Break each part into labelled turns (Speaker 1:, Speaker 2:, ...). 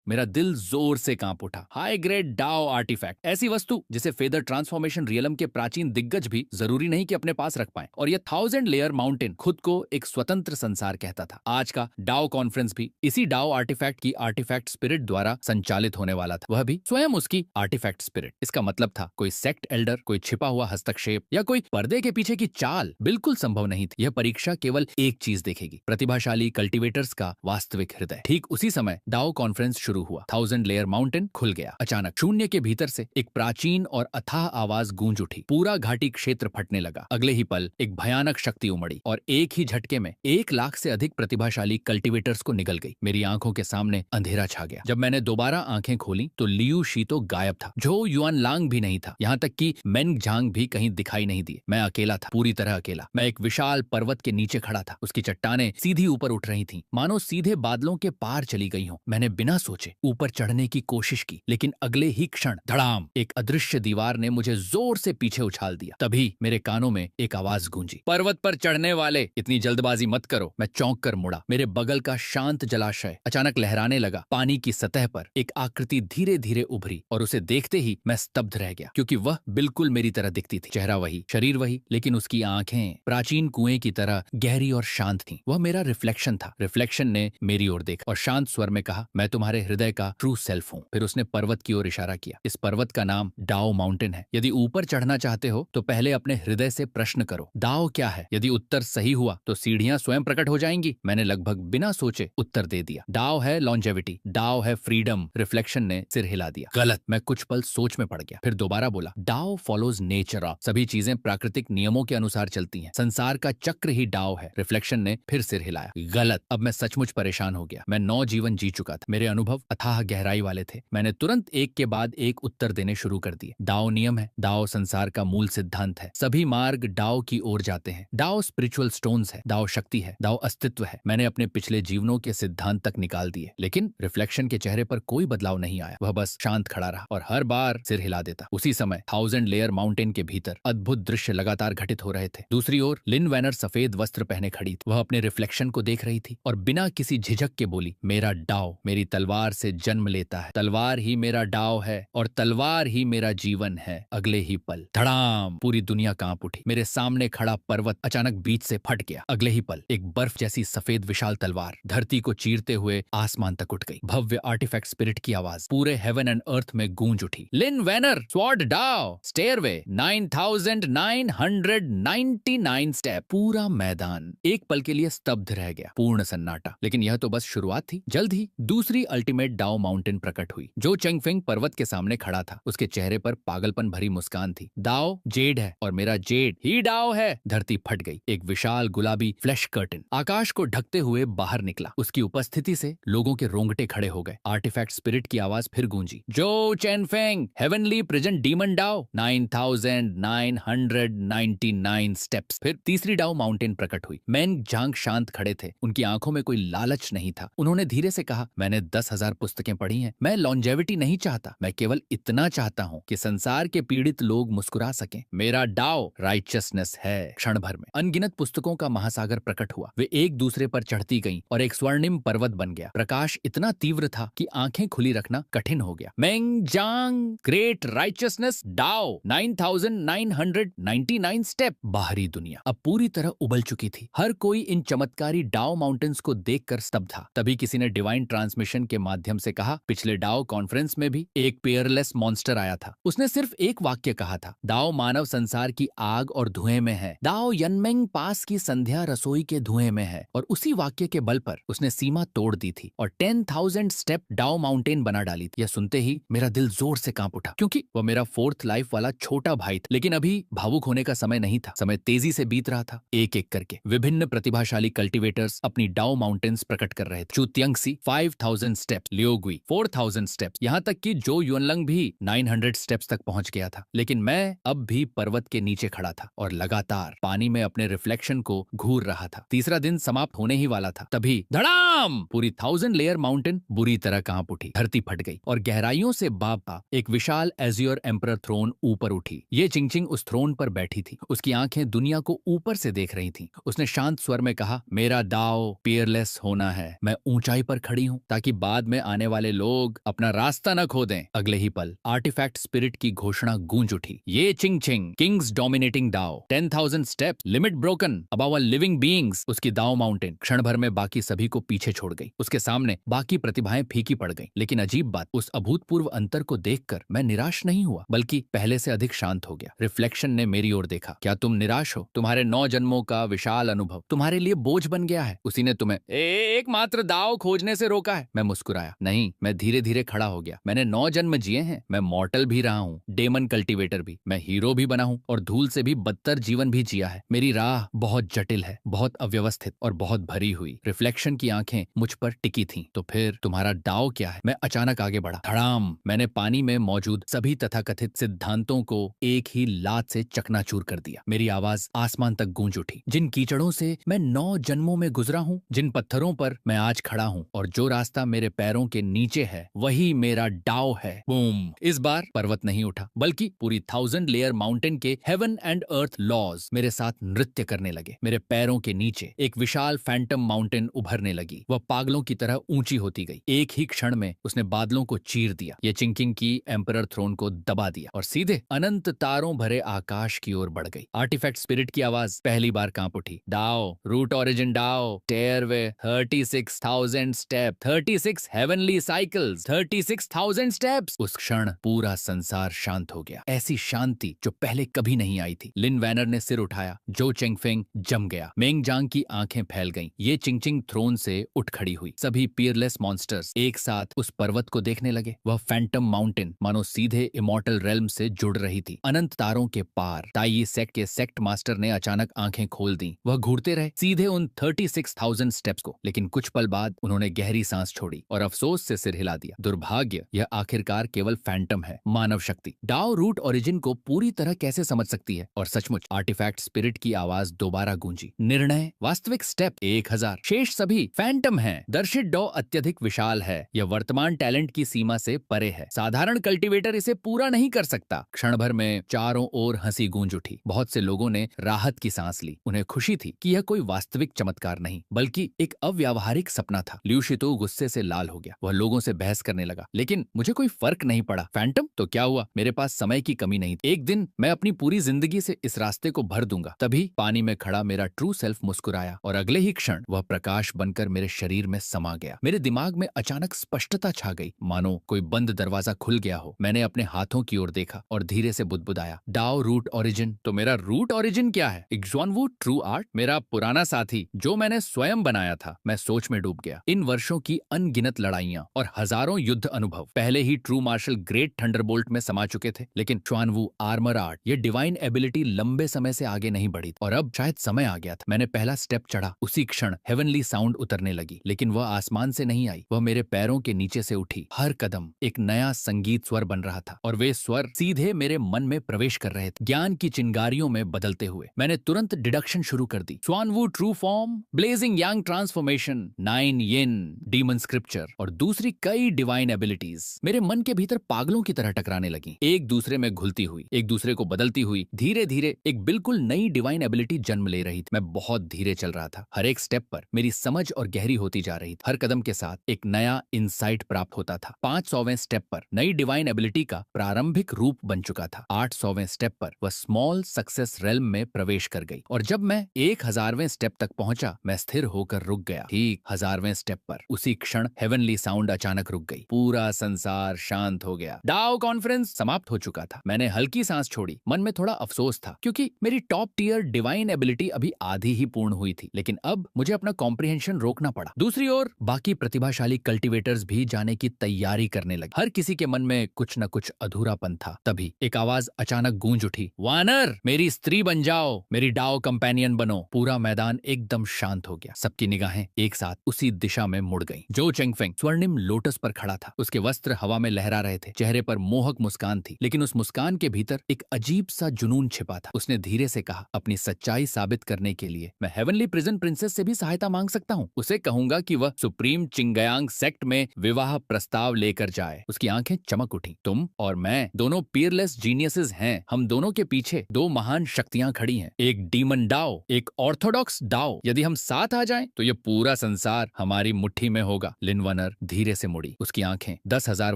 Speaker 1: मेरा दिल जोर से कांप उठा। हाई ग्रेड डाओ आर्टिफैक्ट, ऐसी वस्तु जिसे फेदर ट्रांसफॉर्मेशन रियलम के प्राचीन दिग्गज भी जरूरी नहीं कि अपने पास रख पाए, और यह 1000 लेयर माउंटेन खुद को एक स्वतंत्र संसार कहता था। आज का डाओ कॉन्फ्रेंस भी इसी डाओ आर्टिफैक्ट की आर्टिफैक्ट स्पिरिट द्वारा संचालित होने वाला था, वह भी स्वयं उसकी आर्टिफैक्ट स्पिरिट। इसका मतलब था कोई सेक्ट एल्डर, कोई छिपा हुआ हस्तक्षेप या कोई पर्दे के पीछे की चाल बिल्कुल संभव नहीं थी। यह परीक्षा केवल एक चीज देखेगी, प्रतिभाशाली कल्टीवेटर्स का वास्तविक हृदय। ठीक उसी समय डाओ कॉन्फ्रेंस शुरू हुआ। 1000 लेयर माउंटेन खुल गया। अचानक शून्य के भीतर से एक प्राचीन और अथाह आवाज गूंज उठी। पूरा घाटी क्षेत्र फटने लगा। अगले ही पल एक भयानक शक्ति उमड़ी और एक ही झटके में 1 लाख से अधिक प्रतिभाशाली कल्टीवेटर्स को निगल गई। मेरी आंखों के सामने अंधेरा छा गया। जब मैंने दोबारा आंखें खोली तो लियू शीतो गायब था, झो युआनलांग भी नहीं था, यहाँ तक कि मेंग झांग भी कहीं दिखाई नहीं दिए। मैं अकेला था, पूरी तरह अकेला। मैं एक विशाल पर्वत के नीचे खड़ा था। उसकी चट्टानें सीधी ऊपर उठ रही थीं, मानो सीधे बादलों के पार चली गई हों। मैंने बिना सोचे ऊपर चढ़ने की कोशिश की, लेकिन अगले ही क्षण धड़ाम, एक अदृश्य दीवार ने मुझे जोर से पीछे उछाल दिया। तभी मेरे कानों में एक आवाज गूंजी, पर्वत पर चढ़ने वाले, इतनी जल्दबाजी मत करो। मैं चौंक कर मुड़ा। मेरे बगल का शांत जलाशय अचानक लहराने लगा। पानी की सतह पर एक आकृति धीरे धीरे उभरी और उसे देखते ही मैं स्तब्ध रह गया, क्योंकि वह बिल्कुल मेरी तरह दिखती थी। चेहरा वही, शरीर वही, लेकिन उसकी आंखें प्राचीन कुएं की तरह गहरी और शांत थीं। वह मेरा रिफ्लेक्शन था। रिफ्लेक्शन ने मेरी ओर देखा और शांत स्वर में कहा, मैं तुम्हारे हृदय का ट्रू सेल्फ हूँ। फिर उसने पर्वत की ओर इशारा किया। इस पर्वत का नाम डाओ माउंटेन है। यदि ऊपर चढ़ना चाहते हो तो पहले अपने हृदय से प्रश्न करो, दाओ क्या है? यदि उत्तर सही हुआ तो सीढ़ियां स्वयं प्रकट हो जाएंगी। मैंने लगभग बिना सोचे उत्तर दे दिया, डाओ है लॉन्जेविटी, डाओ है फ्रीडम। रिफ्लेक्शन ने सिर हिला दिया। गलत। मैं कुछ पल सोच में पड़ गया, फिर दोबारा बोला, डाओ फॉलोज नेचर ऑफ। सभी चीजें प्राकृतिक नियमों के अनुसार चलती हैं। संसार का चक्र ही डाओ है। रिफ्लेक्शन ने फिर सिर हिलाया। गलत। अब मैं सचमुच परेशान हो गया। मैं 9 जीवन जी चुका था। मेरे अनुभव अथाह गहराई वाले थे। मैंने तुरंत एक के बाद एक उत्तर देने शुरू कर दिए। डाओ नियम है, डाओ संसार का मूल सिद्धांत है, सभी मार्ग डाओ की ओर जाते हैं, डाओ स्पिरिचुअल स्टोन्स है, डाओ शक्ति है, डाओ अस्तित्व है। मैंने अपने पिछले जीवनों के सिद्धांत तक निकाल दिए, लेकिन रिफ्लेक्शन के चेहरे पर कोई बदलाव नहीं आया। वह बस शांत खड़ा रहा और हर बार सिर हिला देता। उसी समय 1000 लेयर माउंटेन के भीतर अद्भुत दृश्य लगातार घटित हो रहे थे। दूसरी ओर लिन वैनर सफेद वस्त्र पहने खड़ी थी। वह अपने रिफ्लेक्शन को देख रही थी और बिना किसी झिझक के बोली, मेरा डाओ मेरी तलवार से जन्म लेता है, तलवार ही मेरा डाओ है और तलवार ही मेरा जीवन है। अगले ही पल धड़ाम, पूरी दुनिया कांप उठी। मेरे सामने खड़ा पर्वत अचानक बीच से फट गया। अगले ही पल एक बर्फ जैसी सफेद विशाल तलवार धरती को चीरते हुए आसमान तक उठ गई। भव्य आर्टिफैक्ट स्पिरिट की आवाज पूरे हेवन एंड अर्थ में गूंज उठी, लिन वैनर स्वॉर्ड डाओ स्टेयरवे 9999 स्टेप। पूरा मैदान एक पल के लिए स्तब्ध रह गया, पूर्ण सन्नाटा। लेकिन यह तो बस शुरुआत थी। जल्द ही दूसरी अल्टीमेट डाओ माउंटेन प्रकट हुई। जो चेंगफेंग पर्वत के सामने खड़ा था, उसके चेहरे पर पागलपन भरी मुस्कान थी। दाओ जेड है और मेरा जेड ही डाओ है। धरती फट गई। एक विशाल गुलाबी फ्लैश कर्टन आकाश को ढकते हुए बाहर निकला। उसकी उपस्थिति से लोगों के रोंगटे खड़े हो गए। आर्टिफैक्ट स्पिरिट की आवाज फिर गूंजी, जो Chenfeng heavenly present demon Dao 9999 steps. फिर तीसरी डाओ माउंटेन प्रकट हुई। मेंग झांग शांत खड़े थे। उनकी आंखों में कोई लालच नहीं था। उन्होंने धीरे से कहा, मैंने 10,000 पुस्तकें पढ़ी हैं। मैं लॉन्जेविटी नहीं चाहता, मैं केवल इतना चाहता हूँ कि संसार के पीड़ित लोग मुस्कुरा सकें। मेरा डाओ राइचसनेस है। क्षण भर में अनगिनत पुस्तकों का महासागर प्रकट हुआ। वे एक दूसरे पर चढ़ती गईं और एक स्वर्णिम पर्वत बन गया। प्रकाश इतना तीव्र था कि आंखें खुली रखना कठिन हो गया। Meng Zhang great righteousness Dao 9999 step. बाहरी दुनिया अब पूरी तरह उबल चुकी थी। हर कोई इन चमत्कारी डाओ माउंटेन्स को देखकर स्तब्ध था। तभी किसी ने डिवाइन ट्रांसमिशन के माध्यम से कहा, पिछले डाओ कॉन्फ्रेंस में भी एक पेयरलेस मॉन्स्टर आया था। उसने सिर्फ एक वाक्य कहा था, दाओ मानव संसार की आग और धुएं में है, दाओ यनमेंग पास की संध्या रसोई के धुएं में है। और उसी वाक्य के बल पर उसने सीमा तोड़ दी थी और 10,000 स्टेप डाओ माउंटेन बना डाली थी। यह सुनते ही मेरा दिल जोर से कांप उठा, क्योंकि वह मेरा 4th लाइफ वाला छोटा भाई था। लेकिन अभी भावुक होने का समय नहीं था। समय तेजी से बीत रहा था। एक एक करके विभिन्न प्रतिभाशाली कल्टीवेटर्स अपनी डाओ माउंटेन्स प्रकट कर रहे थे। चू त्यांगसी 5000 स्टेप्स, लियोगुई 4000 स्टेप्स, यहाँ तक कि जो युनलंग भी 900 स्टेप्स तक पहुंच गया था। लेकिन मैं अब भी पर्वत के नीचे खड़ा था और लगातार पानी में अपने रिफ्लेक्शन को घूर रहा था। तीसरा दिन समाप्त होने ही वाला था। तभी धड़ाम, पूरी 1000 लेयर माउंटेन बुरी तरह कांप उठी। धरती फट गई और गहराइयों से बाबा एक विशाल एज्योर एम्परर थ्रोन ऊपर उठी। ये चिंगचिंग उस थ्रोन पर बैठी थी। उसकी आंखें दुनिया को ऊपर से देख रही थीं। उसने शांत स्वर में कहा, मेरा दाव पियरलेस होना है। मैं ऊंचाई पर खड़ी हूं ताकि बाद में में आने वाले लोग अपना रास्ता न खो दें। अगले ही पल आर्टिफैक्ट स्पिरिट की घोषणा गूंज उठी। ये चिंग चिंग, किंग्स डोमिनेटिंग दाओ, 10,000 step, limit broken, above all living beings. उसकी दाओ माउंटेन क्षण भर में बाकी सभी को पीछे छोड़ गई। उसके सामने बाकी प्रतिभाएं फीकी पड़ गईं। लेकिन अजीब बात, उस अभूतपूर्व अंतर को देखकर मैं निराश नहीं हुआ, बल्कि पहले से अधिक शांत हो गया। रिफ्लेक्शन ने मेरी ओर देखा। क्या तुम निराश हो? तुम्हारे 9 जन्मों का विशाल अनुभव तुम्हारे लिए बोझ बन गया है। उसी ने तुम्हें एकमात्र दाव खोजने से रोका है। मैं मुस्कुराया। नहीं, मैं धीरे धीरे खड़ा हो गया। मैंने 9 जन्म जिए हैं। मैं मॉर्टल भी रहा हूँ, डेमन कल्टीवेटर भी, मैं हीरो भी बना हूँ और धूल से भी बदतर जीवन भी जिया है। मेरी राह बहुत जटिल है, बहुत अव्यवस्थित और बहुत भरी हुई। रिफ्लेक्शन की आंखें मुझ पर टिकी थीं। तो फिर तुम्हारा दाव क्या है? मैं अचानक आगे बढ़ा। धड़ाम! मैंने पानी में मौजूद सभी तथाकथित सिद्धांतों को एक ही लात से चकनाचूर कर दिया। मेरी आवाज आसमान तक गूंज उठी। जिन कीचड़ों से मैं 9 जन्मों में गुजरा हूँ, जिन पत्थरों पर मैं आज खड़ा हूँ और जो रास्ता मेरे पैरों के नीचे है, वही मेरा डाव है। बूम! इस बार पर्वत नहीं उठा, बल्कि पूरी 1000 लेयर माउंटेन के हेवन एंड अर्थ लॉज मेरे साथ नृत्य करने लगे। मेरे पैरों के नीचे एक विशाल फैंटम माउंटेन उभरने लगी। वह पागलों की तरह ऊंची होती गई। एक ही क्षण में उसने बादलों को चीर दिया, ये चिंकिंग की एम्परर थ्रोन को दबा दिया और सीधे अनंत तारों भरे आकाश की ओर बढ़ गई। आर्टिफैक्ट स्पिरिट की आवाज पहली बार कांप उठी। Dao, root origin Dao, stairway, 36,000 step, 36 heavenly cycles, 36,000 steps. उस क्षण पूरा संसार शांत हो गया। ऐसी शांति जो पहले कभी नहीं आई थी। लिन वैनर ने सिर उठाया। जो चेंगफेंग जम गया। मेंग जांग की आंखें फैल गईं। ये चिंगचिंग थ्रोन से उठ खड़ी हुई। सभी पियरलेस मॉन्स्टर्स एक साथ उस पर्वत को देखने लगे। वह फैंटम माउंटेन मानो सीधे इमॉर्टल रेल्म से जुड़ रही थी, अनंत तारों के पार। ताई सेक्ट के सेक्ट मास्टर ने अचानक आंखें खोल दी। वह घूरते रहे सीधे उन 36,000 स्टेप्स को, लेकिन कुछ पल बाद उन्होंने गहरी सांस छोड़ी और अफसोस से सिर हिला दिया। दुर्भाग्य, यह आखिरकार केवल फैंटम है, मानव शक्ति। डाओ रूट ओरिजिन को पूरी तरह कैसे समझ सकती है? और सचमुच आर्टिफैक्ट स्पिरिट की आवाज दोबारा गूंजी। निर्णय, वास्तविक स्टेप 1000, शेष सभी फैंटम हैं। दर्शित डॉ अत्यधिक विशाल है। यह वर्तमान टैलेंट की सीमा से परे है। साधारण कल्टीवेटर इसे पूरा नहीं कर सकता। क्षण भर में चारों ओर हंसी गूंज उठी। बहुत से लोगों ने राहत की सांस ली। उन्हें खुशी थी कि यह कोई वास्तविक चमत्कार नहीं, बल्कि एक अव्यावहारिक सपना था। लिu शितो गुस्से से लाल हो गया। वह लोगों से बहस करने लगा, लेकिन मुझे कोई फर्क नहीं पड़ा। फैंटम तो क्या हुआ, मेरे पास समय की कमी नहीं थी। एक दिन मैं अपनी पूरी जिंदगी से इस रास्ते को भर दूंगा। तभी पानी में खड़ा मेरा ट्रू सेल्फ मुस्कुराया और अगले ही क्षण वह प्रकाश बनकर मेरे शरीर में समा गया। मेरे दिमाग में अचानक स्पष्टता छा गई, मानो कोई बंद दरवाजा खुल गया हो। मैंने अपने हाथों की ओर देखा और धीरे से बुदबुदाया, डाओ रूट ओरिजिन। तो मेरा रूट ओरिजिन क्या है? इक्सुआनवू ट्रू आर्ट, मेरा पुराना साथी जो मैंने स्वयं बनाया था। मैं सोच में डूब गया। इन वर्षों की अनगिनत लड़ाइयां और हजारों युद्ध अनुभव पहले ही ट्रू मार्शल ग्रेट थंडरबोल्ट में समा चुके थे, लेकिन इक्सुआनवू आर्मर आर्ट, ये डिवाइन एबिलिटी लंबे समय से आगे नहीं बढ़ी और अब शायद समय आ गया था। मैंने पहला स्टेप चढ़ा। उसी क्षण हेवनली साउंड उतरने लगी, लेकिन वह आसमान से नहीं आई, वह मेरे पैरों के नीचे से उठी। हर कदम एक नया संगीत स्वर बन रहा था और वे स्वर सीधे मेरे मन में प्रवेश कर रहे थे, ज्ञान की चिंगारियों में बदलते हुए। मैंने तुरंत डिडक्शन शुरू कर दी। स्वानवू ट्रू फॉर्म, ब्लेजिंग यांग ट्रांसफॉर्मेशन, 9 येन डीमन स्क्रिप्चर और दूसरी कई डिवाइन एबिलिटीज मेरे मन के भीतर पागलों की तरह टकराने लगी, एक दूसरे में घुलती हुई, एक दूसरे को बदलती हुई। धीरे धीरे एक बिल्कुल नई डिवाइन एबिलिटी जन्म ले रही थी। मैं बहुत धीरे चल रहा था। हर एक स्टेप पर मेरी समझ और गहरी होती जा रही थी। हर कदम के साथ एक नया इंसाइट प्राप्त होता था। 500वें स्टेप पर नई डिवाइन एबिलिटी का प्रारंभिक रूप बन चुका था। 800वें स्टेप पर वह स्मॉल सक्सेस रेल्म में प्रवेश कर गई और जब मैं 1000वें स्टेप तक पहुंचा, मैं स्थिर होकर रुक गया। ठीक 1000वें स्टेप पर उसी क्षण हेवनली साउंड अचानक रुक गई। पूरा संसार शांत हो गया। डाओ कॉन्फ्रेंस समाप्त हो चुका था। मैंने हल्की सांस छोड़ी। मन में थोड़ा अफसोस था, क्योंकि मेरी टॉप टियर डिवाइन एबिलिटी अभी आधी ही पूर्ण हुई थी, लेकिन अब मुझे अपना कॉम्प्रिहेंशन रोकना पड़ा। दूसरी ओर बाकी प्रतिभाशाली कल्टीवेटर्स भी जाने की तैयारी करने लगे। हर किसी के मन में कुछ न कुछ अधूरापन था। तभी एक आवाज अचानक गूंज उठी, वानर, मेरी स्त्री बन जाओ, मेरी डाओ कंपेनियन बनो। पूरा मैदान एकदम शांत हो गया। सबकी निगाहें एक साथ उसी दिशा में मुड़ गईं। जो चेंगफेंग स्वर्णिम लोटस पर खड़ा था। उसके वस्त्र हवा में लहरा रहे थे। चेहरे पर मोहक मुस्कान थी, लेकिन उस मुस्कान के भीतर एक अजीब सा जुनून छिपा था। उसने धीरे से कहा, अपनी सच्चाई साबित करने के लिए मैं हेवनली प्रिजन प्रिंसेस से भी सहायता मांग सकता हूँ। उसे कहूंगा कि वह सुप्रीम चिंगयांग सेक्ट में विवाह प्रस्ताव लेकर जाए। उसकी आंखें चमक उठी। तुम और मैं दोनों पीयरलेस जीनियसेस हैं। हम दोनों के पीछे दो महान शक्तियां खड़ी हैं, एक डीमन डाओ, एक ऑर्थोडॉक्स डाओ। यदि हम साथ आ जाएं, तो ये पूरा संसार हमारी मुट्ठी में होगा। लिन वन वानर धीरे से मुड़ी। उसकी आंखें 10,000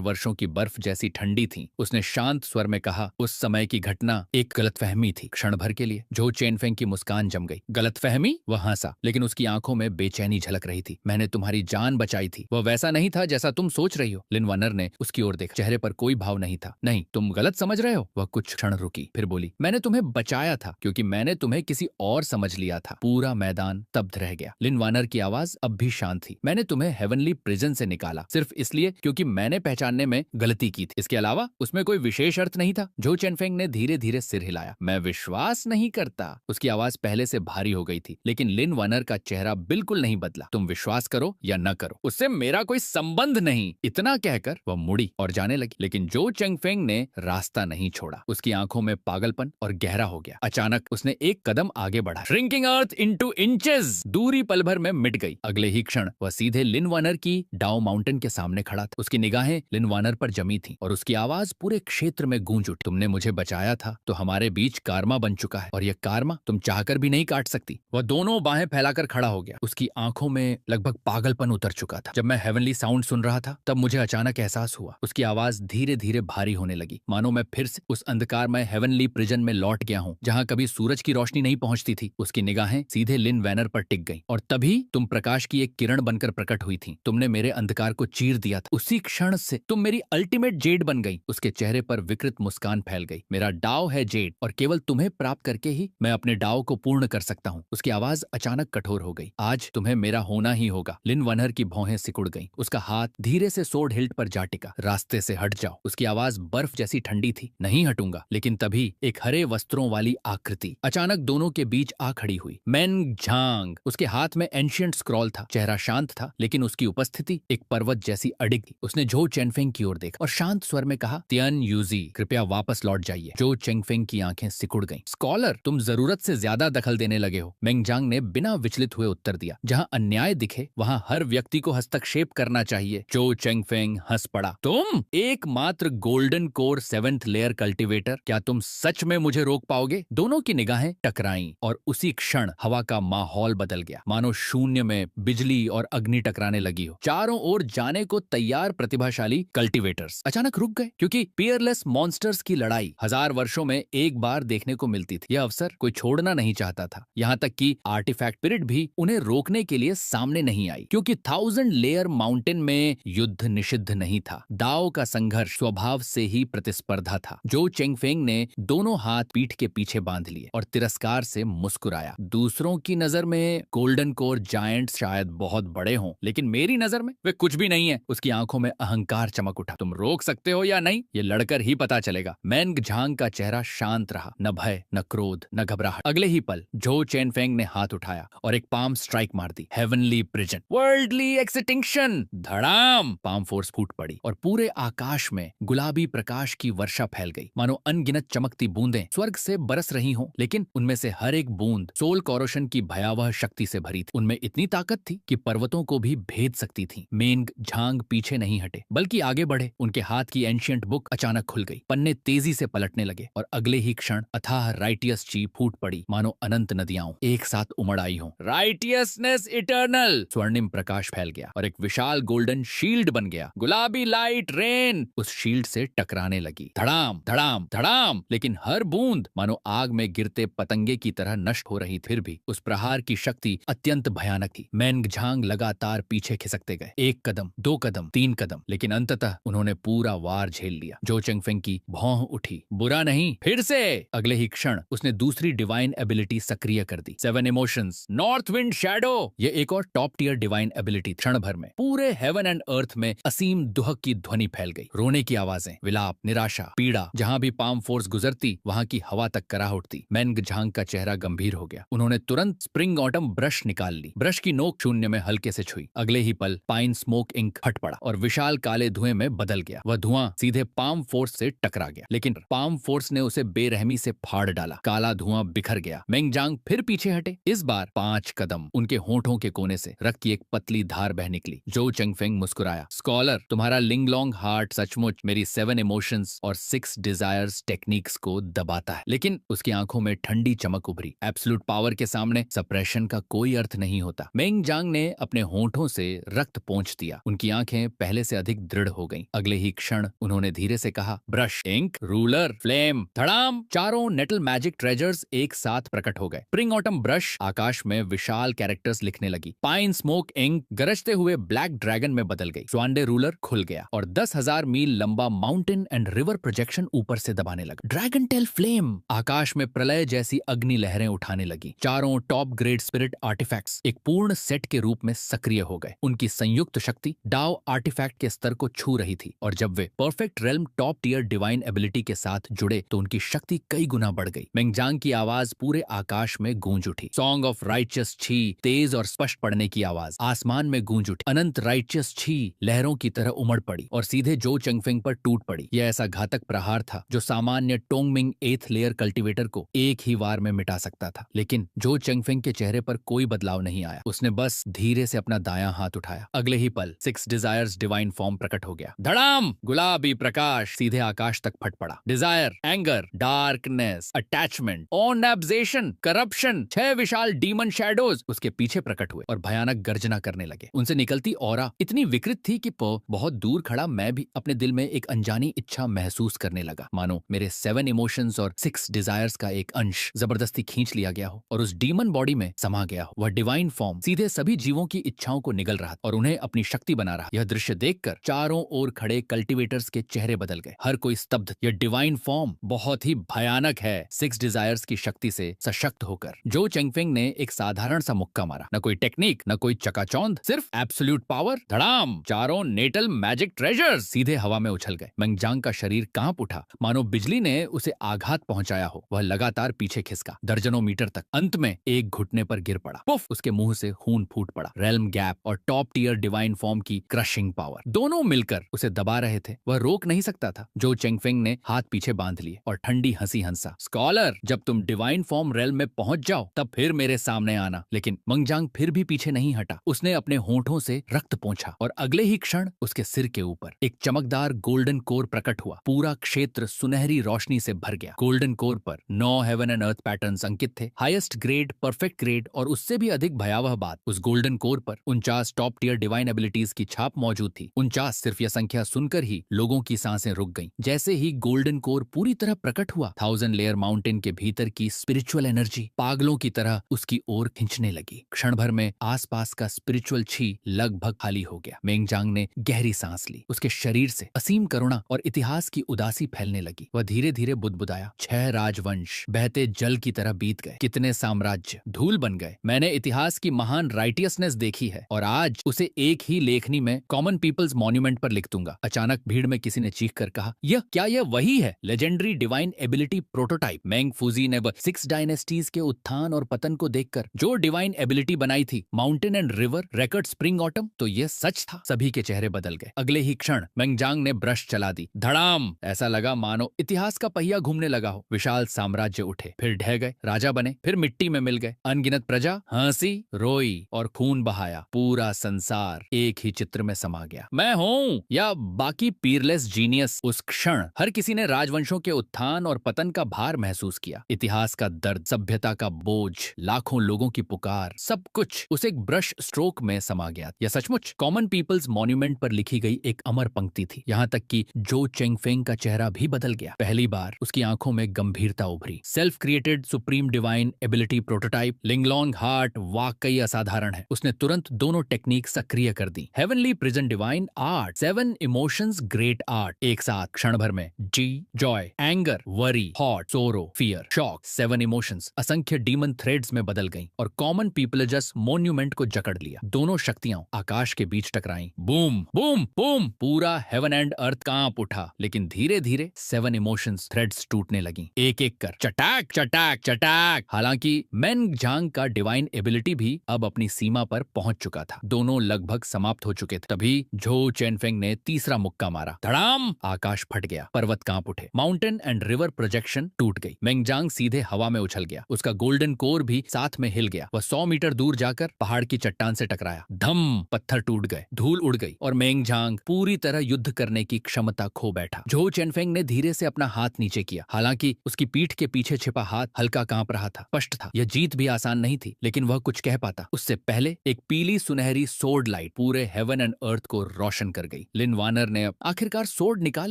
Speaker 1: वर्षों की बर्फ जैसी ठंडी थीं। उसने शांत स्वर में कहा, उस समय की घटना एक गलतफहमी थी। क्षण भर के लिए झो चेनफेंग की मुस्कान जम गई। गलतफहमी? वह हंसा, लेकिन उसकी आंखों में बेचैनी झलक रही थी। मैंने तुम्हारी जान बचाई थी। वह वैसा नहीं था जैसा तुम सोच रही हो। लिन वानर ने उसकी ओर देखा। चेहरे पर कोई भाव नहीं था। नहीं, तुम गलत समझ रहे हो। वह कुछ क्षण रुकी, फिर बोली, मैंने तुम्हें बचाया था क्योंकि मैंने तुम्हें किसी और समझ लिया था। पूरा मैदान स्तब्ध रह गया। लिन वानर की आवाज अब भी शांत थी। मैंने तुम्हें हेवनली प्रिजन से निकाला सिर्फ इसलिए क्योंकि मैंने पहचानने में गलती की थी। इसके अलावा उसमें कोई विशेष अर्थ नहीं था। झो चेनफेंग ने धीरे धीरे सिर हिलाया। मैं विश्वास नहीं करता। उसकी आवाज पहले से भारी हो गई थी, लेकिन लिन वानर का चेहरा बिल्कुल नहीं बदला। तुम विश्वास करो या न करो, उससे मेरा कोई संबंध नहीं। इतना कहकर वह मुड़ी और जाने लगी, लेकिन झो चेनफेंग ने रास्ता नहीं छोड़ा। उसकी आंखों में पागलपन और गहरा हो गया। अचानक उसने एक कदम आगे बढ़ा। श्रिंकिंग अर्थ इनटू इंचेस। दूरी पल भर में मिट गई। अगले ही क्षण वह सीधे लिन वानर की डाउ माउंटेन के सामने खड़ा था। उसकी निगाहें लिन वानर पर जमी थीं और उसकी आवाज पूरे क्षेत्र में गूंज उठी। तुमने मुझे बचाया था तो हमारे बीच कार्मा बन चुका है, और यह कार्मा तुम चाहकर भी नहीं काट सकती। वह दोनों बाहें फैलाकर खड़ा हो गया। उसकी आंखों में लगभग पागलपन उतर चुका था। जब मैं हेवनली साउंड सुन रहा था तब मुझे अचानक एहसास हुआ। उसकी आवाज धीरे धीरे भारी होने लगी, मानो मैं फिर से उस अंधकारमय हेवनली प्रिजन में लौट गया हूँ जहाँ कभी सूरज की रोशनी नहीं पहुंचती थी। उसकी निगाहें सीधे लिन वानर पर टिक गईं, और तभी तुम प्रकाश की एक किरण बनकर प्रकट हुई थी। तुमने मेरे अंधकार को चीर दिया था। उसी क्षण से तुम मेरी अल्टीमेट जेड बन गई। उसके चेहरे पर विकृत मुस्कान फैल गई। मेरा डाव है जेड, और केवल तुम्हें प्राप्त करके ही मैं अपने डाव को पूर्ण कर सकता हूँ। उसकी आवाज अचानक कठोर हो गई। आज तुम्हें मेरा होना ही होगा। लिन वानर की भौहें सिकुड़ गईं। उसका हाथ धीरे से सोर्ड हिल्ट पर जा टिका। रास्ते से हट जाओ। उसकी आवाज बर्फ जैसी ठंडी थी। नहीं हटूंगा। लेकिन तभी एक हरे वस्त्रों वाली आकृति अचानक दोनों के बीच आ खड़ी हुई। मेंग झांग। उसके हाथ में एंशिएंट स्क्रॉल था। चेहरा शांत था, लेकिन उसकी उपस्थिति एक पर्वत जैसी अडिग थी। उसने झो चेनफेंग की ओर देखा और शांत स्वर में कहा, तियन यूजी, कृपया वापस लौट जाइए। झो चेनफेंग की आंखें सिकुड़ गईं। स्कॉलर, तुम जरूरत से ज्यादा दखल देने लगे हो। मेंगजांग ने बिना विचलित हुए उत्तर दिया। जहां अन्याय दिखे वहां हर व्यक्ति को हस्तक्षेप करना चाहिए। झो चेनफेंग हंस पड़ा। तुम एकमात्र golden core 7th layer cultivator, क्या तुम सच में मुझे रोक पाओगे? दोनों की निगाहें टकराईं और उसी क्षण हवा का माहौल बदल गया, मानो शून्य में बिजली और अग्नि टकराने लगी हो। चारों ओर जाने को तैयार प्रतिभाशाली कल्टीवेटर्स अचानक रुक गए, क्योंकि पियरलेस मॉन्स्टर्स की लड़ाई 1000 वर्षों में एक बार देखने को मिलती थी। यह अवसर कोई छोड़ना नहीं चाहता था। यहाँ तक कि आर्टिफैक्ट पीरियड भी उन्हें रोकने के लिए सामने नहीं आई, क्योंकि 1000 लेयर माउंटेन में युद्ध निषिद्ध नहीं था। दाओ का संघर्ष स्वभाव से ही प्रतिस्पर्धा था। झो चेनफेंग ने दोनों हाथ पीठ के पीछे बांध लिए और तिरस्कार से मुस्कुराया। दूसरों की नजर में गोल्डन कोर जायंट्स शायद बहुत बड़े हों, लेकिन मेरी नजर में वे कुछ भी नहीं है। उसकी आंखों में अहंकार चमक उठा। तुम रोक सकते हो या नहीं, ये लड़कर ही पता चलेगा। मेंग झांग का चेहरा शांत रहा, न भय, न क्रोध, न घबराहट। अगले ही पल झो चेनफेंग ने हाथ उठाया और एक पाम स्ट्राइक मार दी। Heavenly prison, worldly extinction. धड़ाम! पाम फोर्स फूट पड़ी और पूरे आकाश में गुलाबी प्रकाश की वर्षा फैल गई, मानो अनगिनत चमकती बूंदें स्वर्ग से बरस रही हों। लेकिन उनमें से हर एक बूंद सोल कोरोशन की भयावह शक्ति से भरी थी। उनमें इतनी ताकत थी कि पर्वतों को भी भेद सकती थी। मेंग झांग पीछे नहीं हटे, बल्कि आगे बढ़े। उनके हाथ की एंशिएंट बुक अचानक खुल गई। पन्ने तेजी से पलटने लगे और अगले ही क्षण अथाह राइटियस ची फूट पड़ी, मानो अनंत नदियां एक साथ उमड़ आई हों। Righteousness eternal! स्वर्णिम प्रकाश फैल गया और एक विशाल गोल्डन शील्ड बन गया। गुलाबी लाइट रेन उस शील्ड से टकराने लगी। धड़ाम धड़ाम धड़ाम! लेकिन हर बूंद मानो आग में गिरते पतंगे की तरह नष्ट हो रही। फिर भी उस प्रहार की शक्ति अत्यंत भयानक थी। मेंग झांग लगातार पीछे खिसकते गए। 1 कदम, 2 कदम, 3 कदम, लेकिन अंततः उन्होंने पूरा वार झेल लिया। झो चेनफेंग की भौं उठी। बुरा नहीं, फिर से! अगले ही क्षण उसने दूसरी डिवाइन एबिलिटी सक्रिय कर दी। 7 इमोशंस, नॉर्थ विंड शैडो। ये एक और टॉप टियर डिवाइन एबिलिटी। क्षण भर में पूरे हेवन एंड अर्थ में असीम दुहक की ध्वनि फैल गई। रोने की आवाजें, विलाप, निराशा, पीड़ा। जहां भी पाम फोर्स गुजरती वहां की हवा तक कराह उठती। मेंग झांग का चेहरा गंभीर हो गया। उन्होंने तुरंत स्प्रिंग ऑटम ब्रश निकाल ली। ब्रश की नोक शून्य में हल्के से छुई। अगले ही पल पाइन स्मोक इंक फट पड़ा और विशाल काले धुएं में बदल गया। वह धुआं सीधे पाम फोर्स से टकरा गया, लेकिन पाम फोर्स ने उसे बेरहमी से फाड़ डाला। काला धुआं बिखर गया। मेंग झांग फिर पीछे हटे। इस बार 5 कदम। उनके होंठों के कोने से रक्त की एक पतली धार बह निकली। झो चेनफेंग मुस्कुराया। स्कॉलर, तुम्हारा लिंगलोंग हार्ट सचमुच मेरी 7 इमोशंस और 6 डिजायर्स टेक्निक्स को दबाता है। लेकिन उसकी आंखों में ठंडी चमक उभरी। एब्सोल्यूट पावर के सामने सप्रेशन का कोई अर्थ नहीं होता। मेंग झांग ने अपने होंठों से रक्त पोंछ पोंछ दिया। उनकी आंखें पहले से अधिक दृढ़ हो गईं। अगले ही क्षण उन्होंने धीरे से कहा, ब्रश, इंक, रूलर, फ्लेम। धड़ाम! चारों नेटल मैजिक ट्रेजर्स एक साथ प्रकट हो गए। स्प्रिंग ऑटम ब्रश आकाश में विशाल कैरेक्टर्स लिखने लगी। पाइन स्मोक इंक गरजते हुए ब्लैक ड्रैगन में बदल गई। स्वांडे रूलर खुल गया और 10,000 मील लंबा माउंटेन एंड रिवर प्रोजेक्शन ऊपर से दबाने लगा। ड्रैगन टेल फ्लेम आकाश में प्रलय जैसी अग्नि लहरें उठाने लगी। चारों टॉप ग्रेड स्पिरिट आर्टिफैक्ट्स एक पूर्ण सेट के रूप में सक्रिय हो गए। उनकी संयुक्त शक्ति डाओ आर्टिफैक्ट के स्तर को छू रही थी और जब वे perfect realm top tier divine ability के साथ जुड़े तो उनकी शक्ति कई गुना बढ़ गई। मेंगजांग की आवाज पूरे आकाश में गूंज उठी। सॉन्ग ऑफ राइचियस छी, तेज और स्पष्ट पढ़ने की आवाज आसमान में गूंज उठी। अनंत राइचियस छी लहरों की तरह उमड़ पड़ी और सीधे जो चेंगफेंग पर टूट पड़ी। यह ऐसा घातक प्रहार था जो सामान्य टोंगमिंग 8th लेयर कल्टीवेटर को एक ही वार में मिटा सकता था। लेकिन जो चेंगफेंग के चेहरे पर कोई बदलाव नहीं आया। उसने बस धीरे से अपना दायां हाथ उठाया। अगले ही पल 6 डिजायर्स डिवाइन फॉर्म प्रकट हो गया। धड़ाम! गुलाबी प्रकाश सीधे आकाश तक फट पड़ा। Desire, anger, darkness, attachment, obsession, corruption, 6 विशाल डीमन शैडोज उसके पीछे प्रकट हुए और भयानक गर्जना करने लगे। उनसे निकलती ऑरा इतनी विकृत थी कि बहुत दूर खड़ा मैं भी अपने दिल में एक अनजानी इच्छा महसूस करने लगा, मानो मेरे 7 इमोशंस और 6 डिजायर्स का एक अंश जबरदस्ती खींच लिया गया हो और उस डीमन बॉडी में समा गया हो। वह डिवाइन फॉर्म सीधे सभी जीवों की इच्छाओं को निगल रहा और उन्हें अपनी शक्ति बना रहा। यह दृश्य देखकर चारों ओर खड़े कल्टीवेटर्स के चेहरे बदल गए। हर कोई स्तब्ध। यह डिवाइन फॉर्म बहुत ही भयानक है। 6 डिजायर्स की शक्ति से सशक्त होकर जो चेंगफेंग ने एक साधारण सा मुक्का मारा। न कोई टेक्निक, न कोई चकाचौंध, सिर्फ एब्सोल्यूट पावर। धड़ाम! चारों नेटल मैजिक ट्रेजर्स सीधे हवा में उछल गए। मेंगजांग का शरीर कांप उठा, मानो बिजली ने उसे आघात पहुंचाया हो। वह लगातार पीछे खिसका, दर्जनों मीटर तक। अंत में एक घुटने पर गिर पड़ा। पुफ! उसके मुंह से खून फूट पड़ा। रेल्म गैप और टॉप टियर डिवाइन फॉर्म की क्रशिंग पावर दोनों मिलकर उसे दबा रहे थे। वह रोक नहीं सकता था। जो चेंगफेंग ने हाथ पीछे बांध लिए और ठंडी हंसी हंसा। स्कॉलर, जब तुम डिवाइन फॉर्म रेल्म में पहुंच जाओ तब फिर मेरे सामने आना। लेकिन मेंगजांग फिर भी पीछे नहीं हटा। उसने अपने होंठों से रक्त पोंछा और अगले ही क्षण उसके सिर के ऊपर एक चमकदार गोल्डन कोर प्रकट हुआ। पूरा क्षेत्र सुनहरी रोशनी से भर गया। गोल्डन कोर पर 9 हेवन एंड अर्थ पैटर्न्स अंकित थे। हाईएस्ट ग्रेड, परफेक्ट ग्रेड और उससे भी अधिक भयावह बात, उस गोल्डन कोर पर 49 टॉप टियर डिवाइन एबिलिटीज की छाप मौजूद थी। 49! सिर्फ यह संख्या सुनकर ही लोगों की सांसें रुक गईं। जैसे ही गोल्डन कोर पूरी तरह प्रकट हुआ, 1000 लेयर माउंटेन के भीतर की स्पिरिचुअल एनर्जी पागलों की तरह उसकी ओर खींचने लगी। क्षण भर में आसपास का स्पिरिचुअल छी लगभग खाली हो गया। मेंगजांग ने गहरी सांस ली। उसके शरीर से असीम करुणा और इतिहास की उदासी फैलने लगी। वह धीरे धीरे बुदबुदाया। 6 राजवंश बहते जल की तरह बीत गए। कितने साम्राज्य धूल बन गए। मैंने इतिहास की महान राइटियसनेस देखी है और आज उसे एक ही लेखनी में कॉमन पीपल्स मॉन्यूमेंट पर लिख दूंगा। अचानक भीड़ में किसी ने चीख कर कहा, यह वही है legendary divine ability prototype. Meng Fuji ने 6 डायनेस्टीज के उत्थान और पतन को देखकर जो डिवाइन एबिलिटी बनाई थी, mountain and river, record, spring autumn, तो यह सच था। सभी के चेहरे बदल गए। अगले ही क्षण मेंगजांग ने ब्रश चला दी। धड़ाम! ऐसा लगा मानो इतिहास का पहिया घूमने लगा हो। विशाल साम्राज्य उठे, फिर ढह गए। राजा बने, फिर मिट्टी में मिल गए। अनगिनत प्रजा हंसी, रोई और खून बहाया। पूरा संसार एक ही चित्र में समा गया। मैं हूं या बाकी पीरलेस जीनियस। उस क्षण हर किसी ने राजवंशों के उत्थान और पतन का भार महसूस किया। इतिहास का दर्द, सभ्यता का बोझ, लाखों लोगों की पुकार, सब कुछ उस एक ब्रश स्ट्रोक में समा गया। यह सचमुच कॉमन पीपल्स मॉन्यूमेंट पर लिखी गई एक अमर पंक्ति थी। यहाँ तक कि जो चेंगफेंग का चेहरा भी बदल गया। पहली बार उसकी आंखों में गंभीरता उभरी। Self created supreme divine ability prototype Linglong heart वाकई असाधारण है। उसने तुरंत दोनों टेक्निक सक्रिय कर दी। Heavenly prison divine art, 7 emotions great art, एक साथ क्षण भर में जी, joy, anger, worry, thought, sorrow, fear, shock, 7 emotions असंख्य डीमन थ्रेड्स में बदल गईं और कॉमन पीपलजस मॉन्यूमेंट को जकड़ लिया। दोनों शक्तियां आकाश के बीच टकराईं। Boom boom boom! पूरा हेवन एंड अर्थ कांप उठा। लेकिन धीरे धीरे 7 इमोशंस थ्रेड्स टूटने लगीं, एक एक कर। चटाक चटाक चटाक! हालांकि मेंगजांग का डिवाइन एबिलिटी भी अब अपनी सीमा पर पहुंच चुका था। दोनों लगभग समाप्त हो चुके थे। तभी झो चेनफेंग ने तीसरा मुक्का मारा। धड़ाम! आकाश फट गया। पर्वत कांप उठे। माउंटेन एंड रिवर प्रोजेक्शन टूट गई। मेंगजांग सीधे हवा में उछल गया। उसका गोल्डन कोर भी साथ में हिल गया। वह 100 मीटर दूर जाकर पहाड़ की चट्टान से टकराया। धम! पत्थर टूट गए, धूल उड़ गई और मेंगजांग पूरी तरह युद्ध करने की क्षमता खो बैठा। झो चेनफेंग ने धीरे से अपना हाथ नीचे किया। हालांकि उसकी पीठ के पीछे छिपा हाथ हल्का कांप रहा था। स्पष्ट था यह जीत भी आसान नहीं थी, लेकिन वह कुछ कह पाता। उससे पहले एक पीली सुनहरी सोर्ड लाइट लाइट पूरे हेवन एंड अर्थ को रोशन कर गई। लिन वानर ने आखिरकार स्वॉर्ड निकाल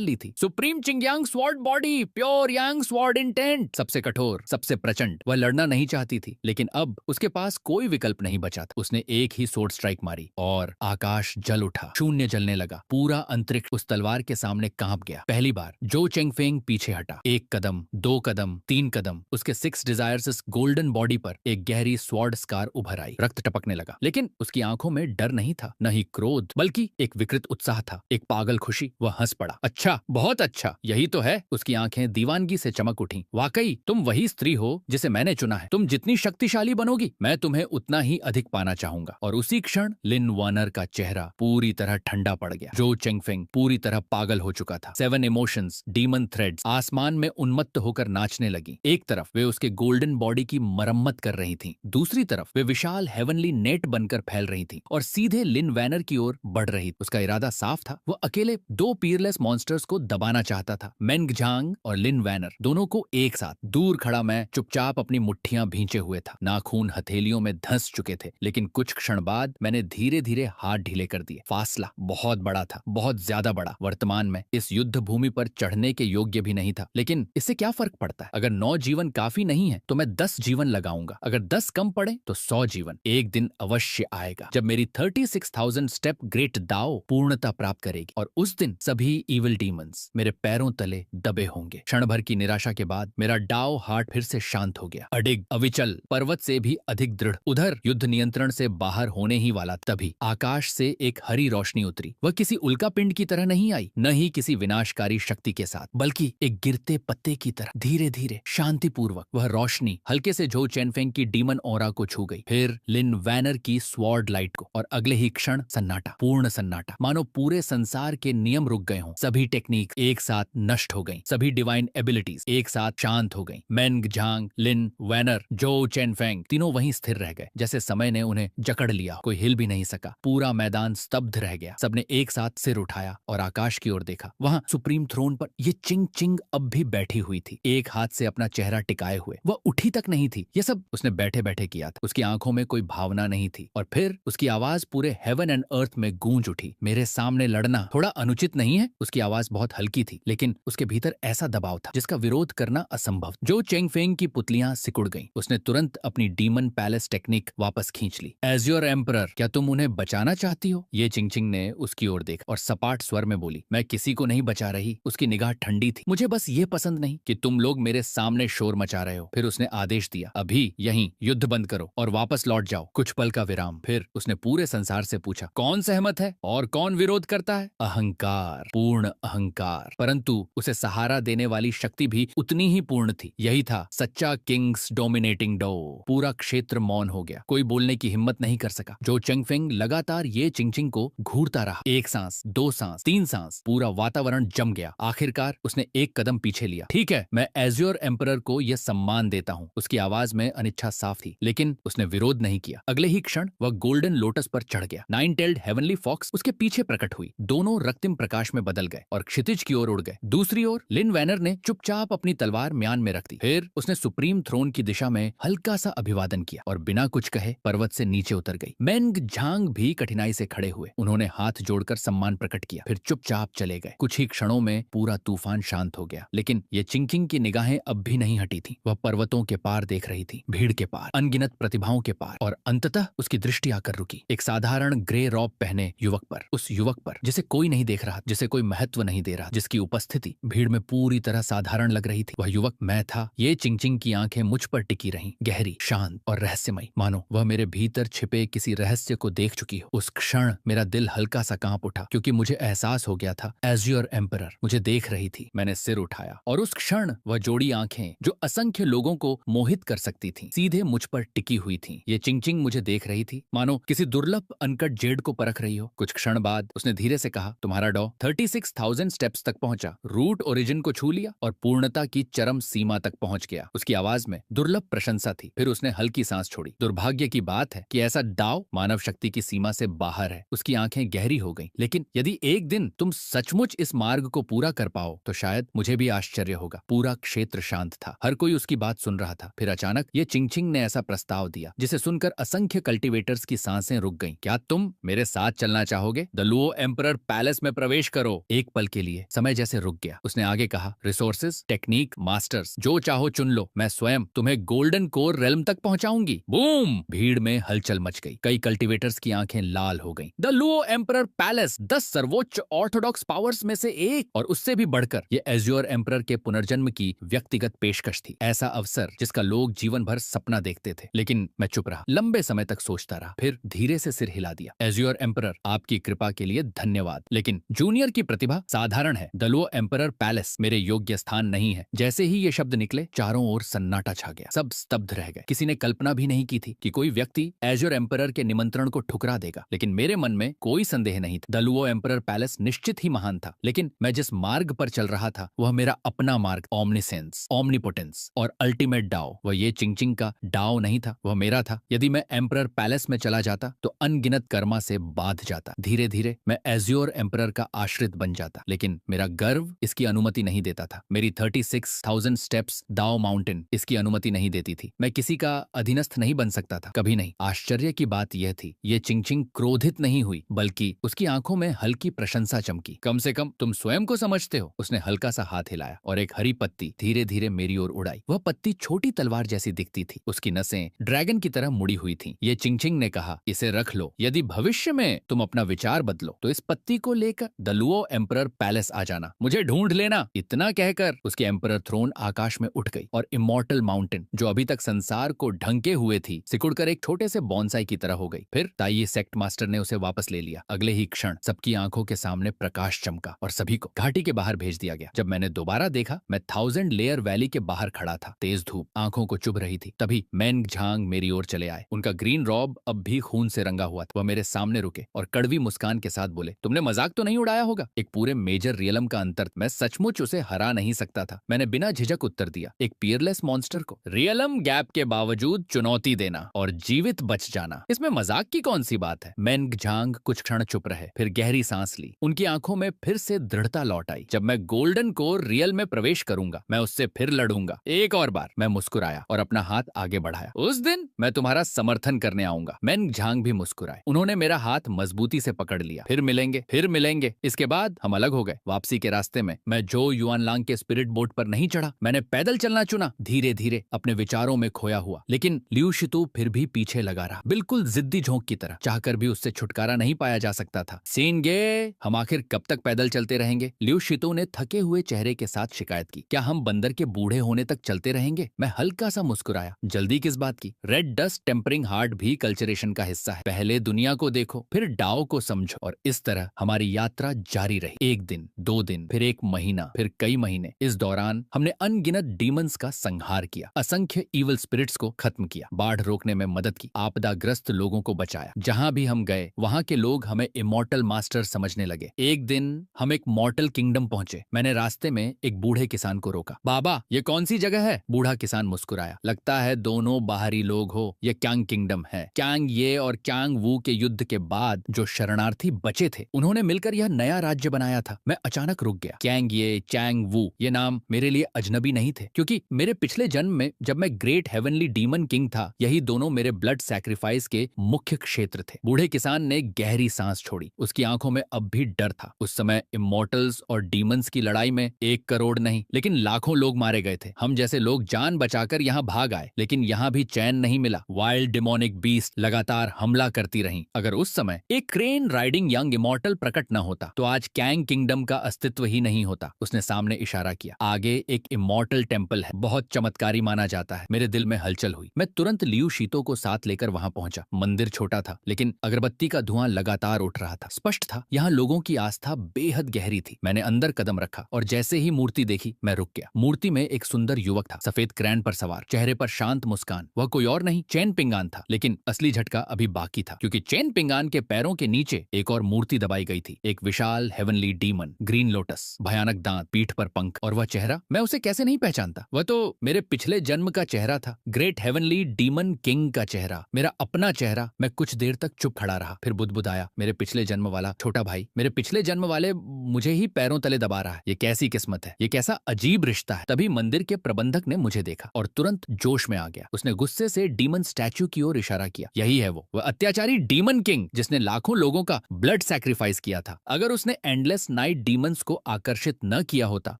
Speaker 1: ली थी। सुप्रीम चिंगयांग स्वॉर्ड बॉडी, प्योर यांग स्वॉर्ड इंटेंट, सबसे कठोर, सबसे प्रचंड। वह लड़ना नहीं चाहती थी, लेकिन अब उसके पास कोई विकल्प नहीं बचा था। उसने एक ही स्वॉर्ड स्ट्राइक मारी और आकाश जल उठा, शून्य जलने लगा। पूरा अंतरिक्ष उस तलवार के सामने कांप गया। पहली बार जो चेंगफेंग पीछे हटा। 1 कदम, 2 कदम, 3 कदम, उसके 6 डिजायर्स गोल्डन बॉडी पर एक गहरी स्वॉर्ड स्कार उभर आई। रक्त टपकने लगा, लेकिन उसकी आंखों में डर नहीं था, न ही क्रोध, बल्कि एक विकृत उत्साह था, एक पागल खुशी। वह हंस पड़ा। अच्छा, बहुत अच्छा, यही तो है। उसकी आंखें दीवानगी से चमक उठी। वाकई तुम वही स्त्री हो जिसे मैंने चुना है। तुम जितनी शक्तिशाली बनोगी, मैं तुम्हें उतना ही अधिक पाना चाहूंगा। और उसी क्षण लिन वानर का चेहरा पूरी तरह ठंडा पड़ गया। जो चेंगफेंग पूरी तरह पागल हो चुका था। 7 इमोशंस, डीमन थ्रेड्स आसमान में उन्मत्त होकर नाचने लगी। एक तरफ वे उसके गोल्डन बॉडी की मरम्मत कर रही थीं, दूसरी तरफ वे विशाल हेवनली नेट बनकर फैल रही थीं और सीधे लिन वैनर की ओर बढ़ रही। उसका इरादा साफ था। वो अकेले 2 पीयरलेस मॉन्स्टर्स को दबाना चाहता था। मेंग झांग और लिन वैनर दोनों को एक साथ। दूर खड़ा मैं चुपचाप अपनी मुट्ठियां भींचे हुए था। नाखून हथेलियों में धंस चुके थे, लेकिन कुछ क्षण बाद मैंने धीरे धीरे हाथ ढीले कर दिए। फासला बहुत बड़ा था, बहुत ज्यादा बड़ा। वर्तमान में इस युद्ध भूमि पर चढ़ने के योग्य भी नहीं था, लेकिन इससे क्या फर्क पड़ता है? अगर 9 जीवन काफी नहीं है तो मैं 10 जीवन लगाऊंगा। अगर 10 कम पड़े तो 100 जीवन। एक दिन अवश्य आएगा जब मेरी 36,000 स्टेप ग्रेट दाओ पूर्णता प्राप्त करेगी, और उस दिन सभी इविल डीमंस मेरे पैरों तले दबे होंगे। क्षण भर की निराशा के बाद मेरा डाओ हार्ट फिर से शांत हो गया। अडिग, अविचल, पर्वत से भी अधिक दृढ़। उधर युद्ध नियंत्रण से बाहर होने ही वाला, तभी आकाश से एक हरी रोशनी उतरी। वह किसी उल्का पिंड की तरह नहीं आई, न ही किसी विनाशकारी शक्ति के साथ, बल्कि एक गिरते पत्ते की तरह धीरे धीरे शांतिपूर्वक वह रोशनी हल्के से झो चेनफेंग की डीमन ऑरा को छू गई, फिर लिन वैनर की स्वॉर्ड लाइट को, और अगले ही क्षण सन्नाटा, पूर्ण सन्नाटा, मानो पूरे संसार के नियम रुक गए हों। सभी टेक्निक एक साथ नष्ट हो गई, सभी डिवाइन एबिलिटीज एक साथ शांत हो गई। मेंग झांग, लिन वैनर, जो चेनफेंग तीनों वहीं स्थिर रह गए, जैसे समय ने उन्हें जकड़ लिया। कोई हिल भी नहीं सका। पूरा मैदान स्तब्ध रह गया। सबने एक साथ सिर उठाया और आकाश की ओर देखा। वहां सुप्रीम थ्रोन पर ये चिंग चिंग अब भी बैठी हुई थी, एक हाथ से अपना चेहरा टिकाए हुए। वह उठी तक नहीं थी। यह सब उसने बैठे बैठे किया था। उसकी आंखों में कोई भावना नहीं थी। और फिर उसकी आवाज पूरे हेवन एंड अर्थ में गूंज उठी। मेरे सामने लड़ना थोड़ा अनुचित नहीं है? उसकी आवाज बहुत हल्की थी, लेकिन उसके भीतर ऐसा दबाव था जिसका विरोध करना असंभव। जो चेंगफेंग की पुतलियां सिकुड़ गईं। उसने तुरंत अपनी डीमन पैलेस टेक्निक वापस खींच ली। एज योर एम्परर, क्या तुम उन्हें बचाना चाहती हो? ये चिंगचिंग ने उसकी ओर देखा और सपाट स्वर में बोली, मैं किसी को नहीं बचा रही। उसकी निगाह ठंडी थी। मुझे बस ये पसंद नहीं कि तुम लोग मेरे सामने शोर मचा रहे हो। फिर उसने आदेश दिया, अभी यहीं युद्ध बंद करो और वापस लौट जाओ। कुछ पल का विराम। फिर उसने पूरे संसार से पूछा, कौन सहमत है और कौन विरोध करता है? अहंकार, पूर्ण अहंकार, परंतु उसे सहारा देने वाली शक्ति भी उतनी ही पूर्ण थी। यही था सच्चा किंग्स डोमिनेटिंग डो। पूरा क्षेत्र मौन हो गया। कोई बोलने की हिम्मत नहीं कर सका। जो चेंगफेंग लगातार ये चिंगचिंग को घूरता रहा। 1 सांस, 2 सांस, 3 सांस, पूरा वातावरण जम गया। आखिरकार उसने एक कदम पीछे लिया। ठीक है, मैं एज्योर एम्परर को यह सम्मान देता हूँ। उसकी आवाज में अनिच्छा साफ थी, लेकिन उसने विरोध नहीं किया। अगले ही क्षण वह गोल्डन लोटस पर चढ़ गया। 9 टेल्ड हेवनली फॉक्स उसके पीछे प्रकट हुई। दोनों रक्तिम प्रकाश में बदल गए और क्षितिज की ओर उड़ गए। दूसरी ओर लिन वैनर ने चुपचाप अपनी तलवार म्यान में रख दी। फिर उसने सुप्रीम थ्रोन की दिशा में हल्का सा अभिवादन किया और बिना कुछ कहे पर्वत से नीचे उतर गई। मेंग झांग भी कठिनाई से खड़े हुए। उन्होंने हाथ जोड़कर सम्मान प्रकट किया, फिर चुपचाप चले गए। कुछ ही क्षणों में पूरा तूफान शांत हो गया, लेकिन ये चिंगचिंग की निगाहें अब भी नहीं हटी थी। वह पर्वतों के पार देख रही थी, भीड़ के पार, अनगिनत प्रतिभाओं के पार, और अंततः उसकी दृष्टि आकर रुकी एक साधारण ग्रे रॉब पहने युवक पर। उस युवक पर जिसे कोई नहीं देख रहा, जिसे कोई महत्व नहीं दे रहा, जिसकी उपस्थिति भीड़ में पूरी तरह साधारण लग रही थी। वह युवक मैं था। ये चिंगचिंग की आंखें मुझ पर टिकी रहीं, गहरी, शांत और रहस्यमयी, मानो वह मेरे भीतर छिपे किसी रहस्य को देख चुकी हो। उस क्षण मेरा दिल हल्का सा कांप उठा, क्योंकि मुझे एहसास हो गया था एज योर एम्परर मुझे देख रही थी। मैंने सिर उठाया और उस क्षण वह जोड़ी आंखें जो असंख्य लोगों को मोहित कर सकती थीं, सीधे मुझ पर टिकी हुई थीं। ये चिंगचिंग मुझे देख रही थी, मानो किसी दुर्लभ अनकट जेड को परख रही हो। कुछ क्षण बाद उसने धीरे से कहा, तुम्हारा डॉ 36,000 स्टेप्स तक पहुंचा, रूट ओरिजिन को छू लिया और पूर्णता की चरम सीमा तक पहुंच गया। उसकी आवाज में दुर्लभ प्रशंसा थी। फिर उसने हल्की सांस छोड़ी। दुर्भाग्य की बात है कि ऐसा दाव मानव शक्ति की सीमा से बाहर है। उसकी आंखें गहरी हो गईं। लेकिन यदि एक दिन तुम सचमुच इस मार्ग को पूरा कर पाओ तो शायद मुझे भी आश्चर्य होगा। पूरा क्षेत्र शांत था। हर कोई उसकी बात सुन रहा था। फिर अचानक ये चिंगचिंग ने ऐसा प्रस्ताव दिया जिसे सुनकर असंख्य कल्टीवेटर्स की सांसें रुक गईं। क्या तुम मेरे साथ चलना चाहोगे? द लुओ एम्परर पैलेस में प्रवेश करो। एक पल के लिए समय जैसे रुक गया। उसने आगे कहा, रिसोर्सेज, टेक्निक, मास्टर्स, जो चाहो चुन लो। मैं स्वयं तुम्हें गोल्डन कोर रेल्म तक पहुंचाऊंगी। बूम! भीड़ में हलचल मच गई। कई कल्टीवेटर्स की आंखें लाल हो गईं। द लुओ एम्परर पैलेस 10 सर्वोच्च ऑर्थोडॉक्स पावर्स में से एक, और उससे भी बढ़कर ये एज्योर एम्परर के पुनर्जन्म की व्यक्तिगत पेशकश थी। ऐसा अवसर जिसका लोग जीवन भर सपना देखते थे। लेकिन मैं चुप रहा, लंबे समय तक सोचता रहा, फिर धीरे से सिर हिला दिया। एज्योर एम्परर, आपकी कृपा के लिए धन्यवाद, लेकिन जूनियर की प्रतिभा साधारण है। द लुओ एम्परर पैलेस मेरे योग्य स्थान नहीं है। जैसे ही ये शब्द निकले, चारों ओर सन्नाटा छा गया। सब स्तब्ध रह गए। किसी ने कल्पना भी नहीं की थी कि कोई व्यक्ति एज्योर एम्परर के निमंत्रण को ठुकरा देगा। लेकिन मेरे मन में कोई संदेह नहीं था। द लुओ एम्परर पैलेस निश्चित ही महान था, लेकिन मैं जिस मार्ग पर चल रहा था वह मेरा अपना मार्ग, ओमनिसेंस, ओमनीपोटेंस और अल्टीमेट डाओ। वह ये चिंगचिंग का डाओ नहीं था, वह मेरा था। यदि मैं एम्परर पैलेस में चला जाता तो अनगिनत कर्मा से बांध जाता। धीरे धीरे मैं एज्योर एम्परर का आश्रित बन जाता, लेकिन मेरा गर्व इसकी अनुमति नहीं देता था। मेरी 36,000 स्टेप्स दाओ माउंटेन इसकी अनुमति नहीं देती थी। मैं किसी का अधीनस्थ नहीं बन सकता था, कभी नहीं। आश्चर्य की बात यह थी, ये चिंगचिंग क्रोधित नहीं हुई, बल्कि उसकी आंखों में हल्की प्रशंसा चमकी। कम से कम तुम स्वयं को समझते हो। उसने हल्का सा हाथ हिलाया और एक हरी पत्ती धीरे धीरे मेरी ओर उड़ाई। वह पत्ती छोटी तलवार जैसी दिखती थी। उसकी नसें ड्रैगन की तरह मुड़ी हुई थीं। ये चिंगचिंग ने कहा, इसे रख लो। यदि भविष्य में तुम अपना विचार बदलो तो इस पत्ती को लेकर द लुओ एम्परर पैलेस आ जाना, मुझे ढूंढ लेना। इतना कहकर उसकी एम्परर थ्रोन आकाश में उठ गई और इमॉर्टल माउंटेन, जो अभी तक संसार को ढंके हुए थी, सिकुड़कर एक छोटे से बॉन्साई की तरह हो गई। फिर ताई सेक्ट मास्टर ने उसे वापस ले लिया। अगले ही क्षण सबकी आंखों के सामने प्रकाश चमका और सभी को घाटी के बाहर भेज दिया गया। जब मैंने दोबारा देखा, मैं 1000 लेयर वैली के बाहर खड़ा था। तेज धूप आंखों को चुभ रही थी। तभी मैंग झांग मेरी ओर चले आए। उनका ग्रीन रॉब अब भी खून से रंगा हुआ था। वह मेरे सामने रुके और कड़वी मुस्कान के साथ बोले, तुमने मजाक तो नहीं उड़ाया होगा? एक पूरे मेजर रियलम का अंतर, मैं सचमुच उसे हरा नहीं सकता था। मैंने बिना झिझक उत्तर दिया, एक पियरलेस मॉन्स्टर को रियलम गैप के बावजूद चुनौती देना और जीवित बच जाना, इसमें मजाक की कौन सी बात है? मैंग झांग कुछ क्षण चुप रहे, फिर गहरी सांस ली। उनकी आंखों में फिर से दृढ़ता लौट आई। जब मैं गोल्डन कोर रियल में प्रवेश करूंगा, मैं उससे फिर लड़ूंगा। एक और बार। मैं मुस्कुराया और अपना हाथ आगे बढ़ाया। उस दिन मैं तुम्हारा समर्थन करने आऊंगा। मैंग झांग भी मुस्कुराए। उन्होंने मेरा हाथ मजबूती से पकड़ लिया। फिर मिलेंगे, फिर मिलेंगे। इसके बाद हम अलग हो गए। वापसी के रास्ते में मैं जो युआनलांग के स्पिरिट बोट पर नहीं चढ़ा। मैंने पैदल चलना चुना, धीरे धीरे अपने विचारों में खोया हुआ। लेकिन लियू शितु फिर भी पीछे लगा रहा, बिल्कुल जिद्दी झोंक की तरह। चाहकर भी उससे छुटकारा नहीं पाया जा सकता था। सेनगे, हम आखिर कब तक पैदल चलते रहेंगे? लियू शितु ने थके हुए चेहरे के साथ शिकायत की। क्या हम बंदर के बूढ़े होने तक चलते रहेंगे? मैं हल्का सा मुस्कुराया। जल्दी किस बात की? रेड डस्ट टेम्परिंग हार्ट भी कल्चरेशन का हिस्सा है। पहले दुनिया को देखो, फिर डाओ को समझो। और इस तरह हमारी यात्रा जारी रही। एक दिन, 2 दिन, फिर 1 महीना, फिर कई महीने। इस दौरान हमने अनगिनत डीमंस का संहार किया, असंख्य इवल स्पिरिट्स को खत्म किया, बाढ़ रोकने में मदद की, आपदाग्रस्त लोगों को बचाया। जहां भी हम गए वहां के लोग हमें इमॉर्टल मास्टर समझने लगे। एक दिन हम एक मॉर्टल किंगडम पहुंचे। मैंने रास्ते में एक बूढ़े किसान को रोका। बाबा, ये कौन सी जगह है? बूढ़ा किसान मुस्कुराया। लगता है दोनों बाहरी लोग हो। ये क्यांग किंगडम है। क्यांग ये और क्यांग वू के युद्ध के बाद जो शरणार्थी बचे थे, उन्होंने मिलकर यह नया राज्य बनाया था। मैं अचानक रुक गया। क्यांग ये, चैंग वू, ये नाम मेरे लिए अजनबी नहीं थे, क्योंकि मेरे पिछले जन्म में जब मैं ग्रेट हेवनली डीमन किंग था, यही दोनों मेरे ब्लड सैक्रिफाइस के मुख्य क्षेत्र थे। बूढ़े किसान ने गहरी सांस छोड़ी। उसकी आंखों में अब भी डर था। उस समय इमॉर्टल्स और डीमंस की लड़ाई में 1 करोड़ नहीं, लेकिन लाखों लोग मारे गए थे। हम जैसे लोग जान बचाकर यहाँ भाग आए, लेकिन यहाँ भी चैन नहीं मिला। वाइल्ड डिमोनिक बीस्ट लगातार हमला करती रहीं। अगर उस समय एक क्रेन राइडिंग यंग इमॉर्टल प्रकट न होता तो आज कैंग किंगडम का अस्तित्व ही नहीं होता। उसने सामने इशारा किया। आगे एक इमॉर्टल टेम्पल है, बहुत चमत्कारी माना जाता है। मेरे दिल में हलचल हुई। मैं तुरंत लियू शीतो को साथ लेकर वहां पहुंचा। मंदिर छोटा था, लेकिन अगरबत्ती का धुआं लगातार उठ रहा था। स्पष्ट था, यहाँ लोगों की आस्था बेहद गहरी थी। मैंने अंदर कदम रखा और जैसे ही मूर्ति देखी, मैं रुक गया। मूर्ति में एक सुंदर युवक था, सफेद क्रैन पर सवार, चेहरे पर शांत मुस्कान। वह कोई और नहीं, चैन पिंगान था। लेकिन असली झटका अभी बाकी था, क्योंकि चैन पिंगान के पैरों के नीचे एक और मूर्ति दबाई गई थी। एक विशाल हेवनली डीमन, ग्रीन लोटस, भयानक दांत, पीठ पर पंख, और वह चेहरा मैं उसे कैसे नहीं पहचानता? वह तो मेरे पिछले जन्म का चेहरा था, ग्रेट हेवनली डीमन किंग का चेहरा, मेरा अपना चेहरा। मैं कुछ देर तक चुप खड़ा रहा, फिर बुदबुदाया, मेरे पिछले जन्म वाला छोटा भाई, मेरे पिछले जन्म वाले मुझे ही पैरों तले दबा रहा है। ये कैसी किस्मत है, ये कैसा अजीब रिश्ता है। तभी मंदिर के प्रबंधक ने मुझे देखा और तुरंत जोश में आ गया। उसने गुस्से से डीमन स्टैच्यू की ओर इशारा किया। यही है वो अत्याचारी डीमन किंग जिसने लाखों लोगों का ब्लड सैक्रिफाइस किया था। अगर उसने एंडलेस नाइट डीमंस को आकर्षित न किया होता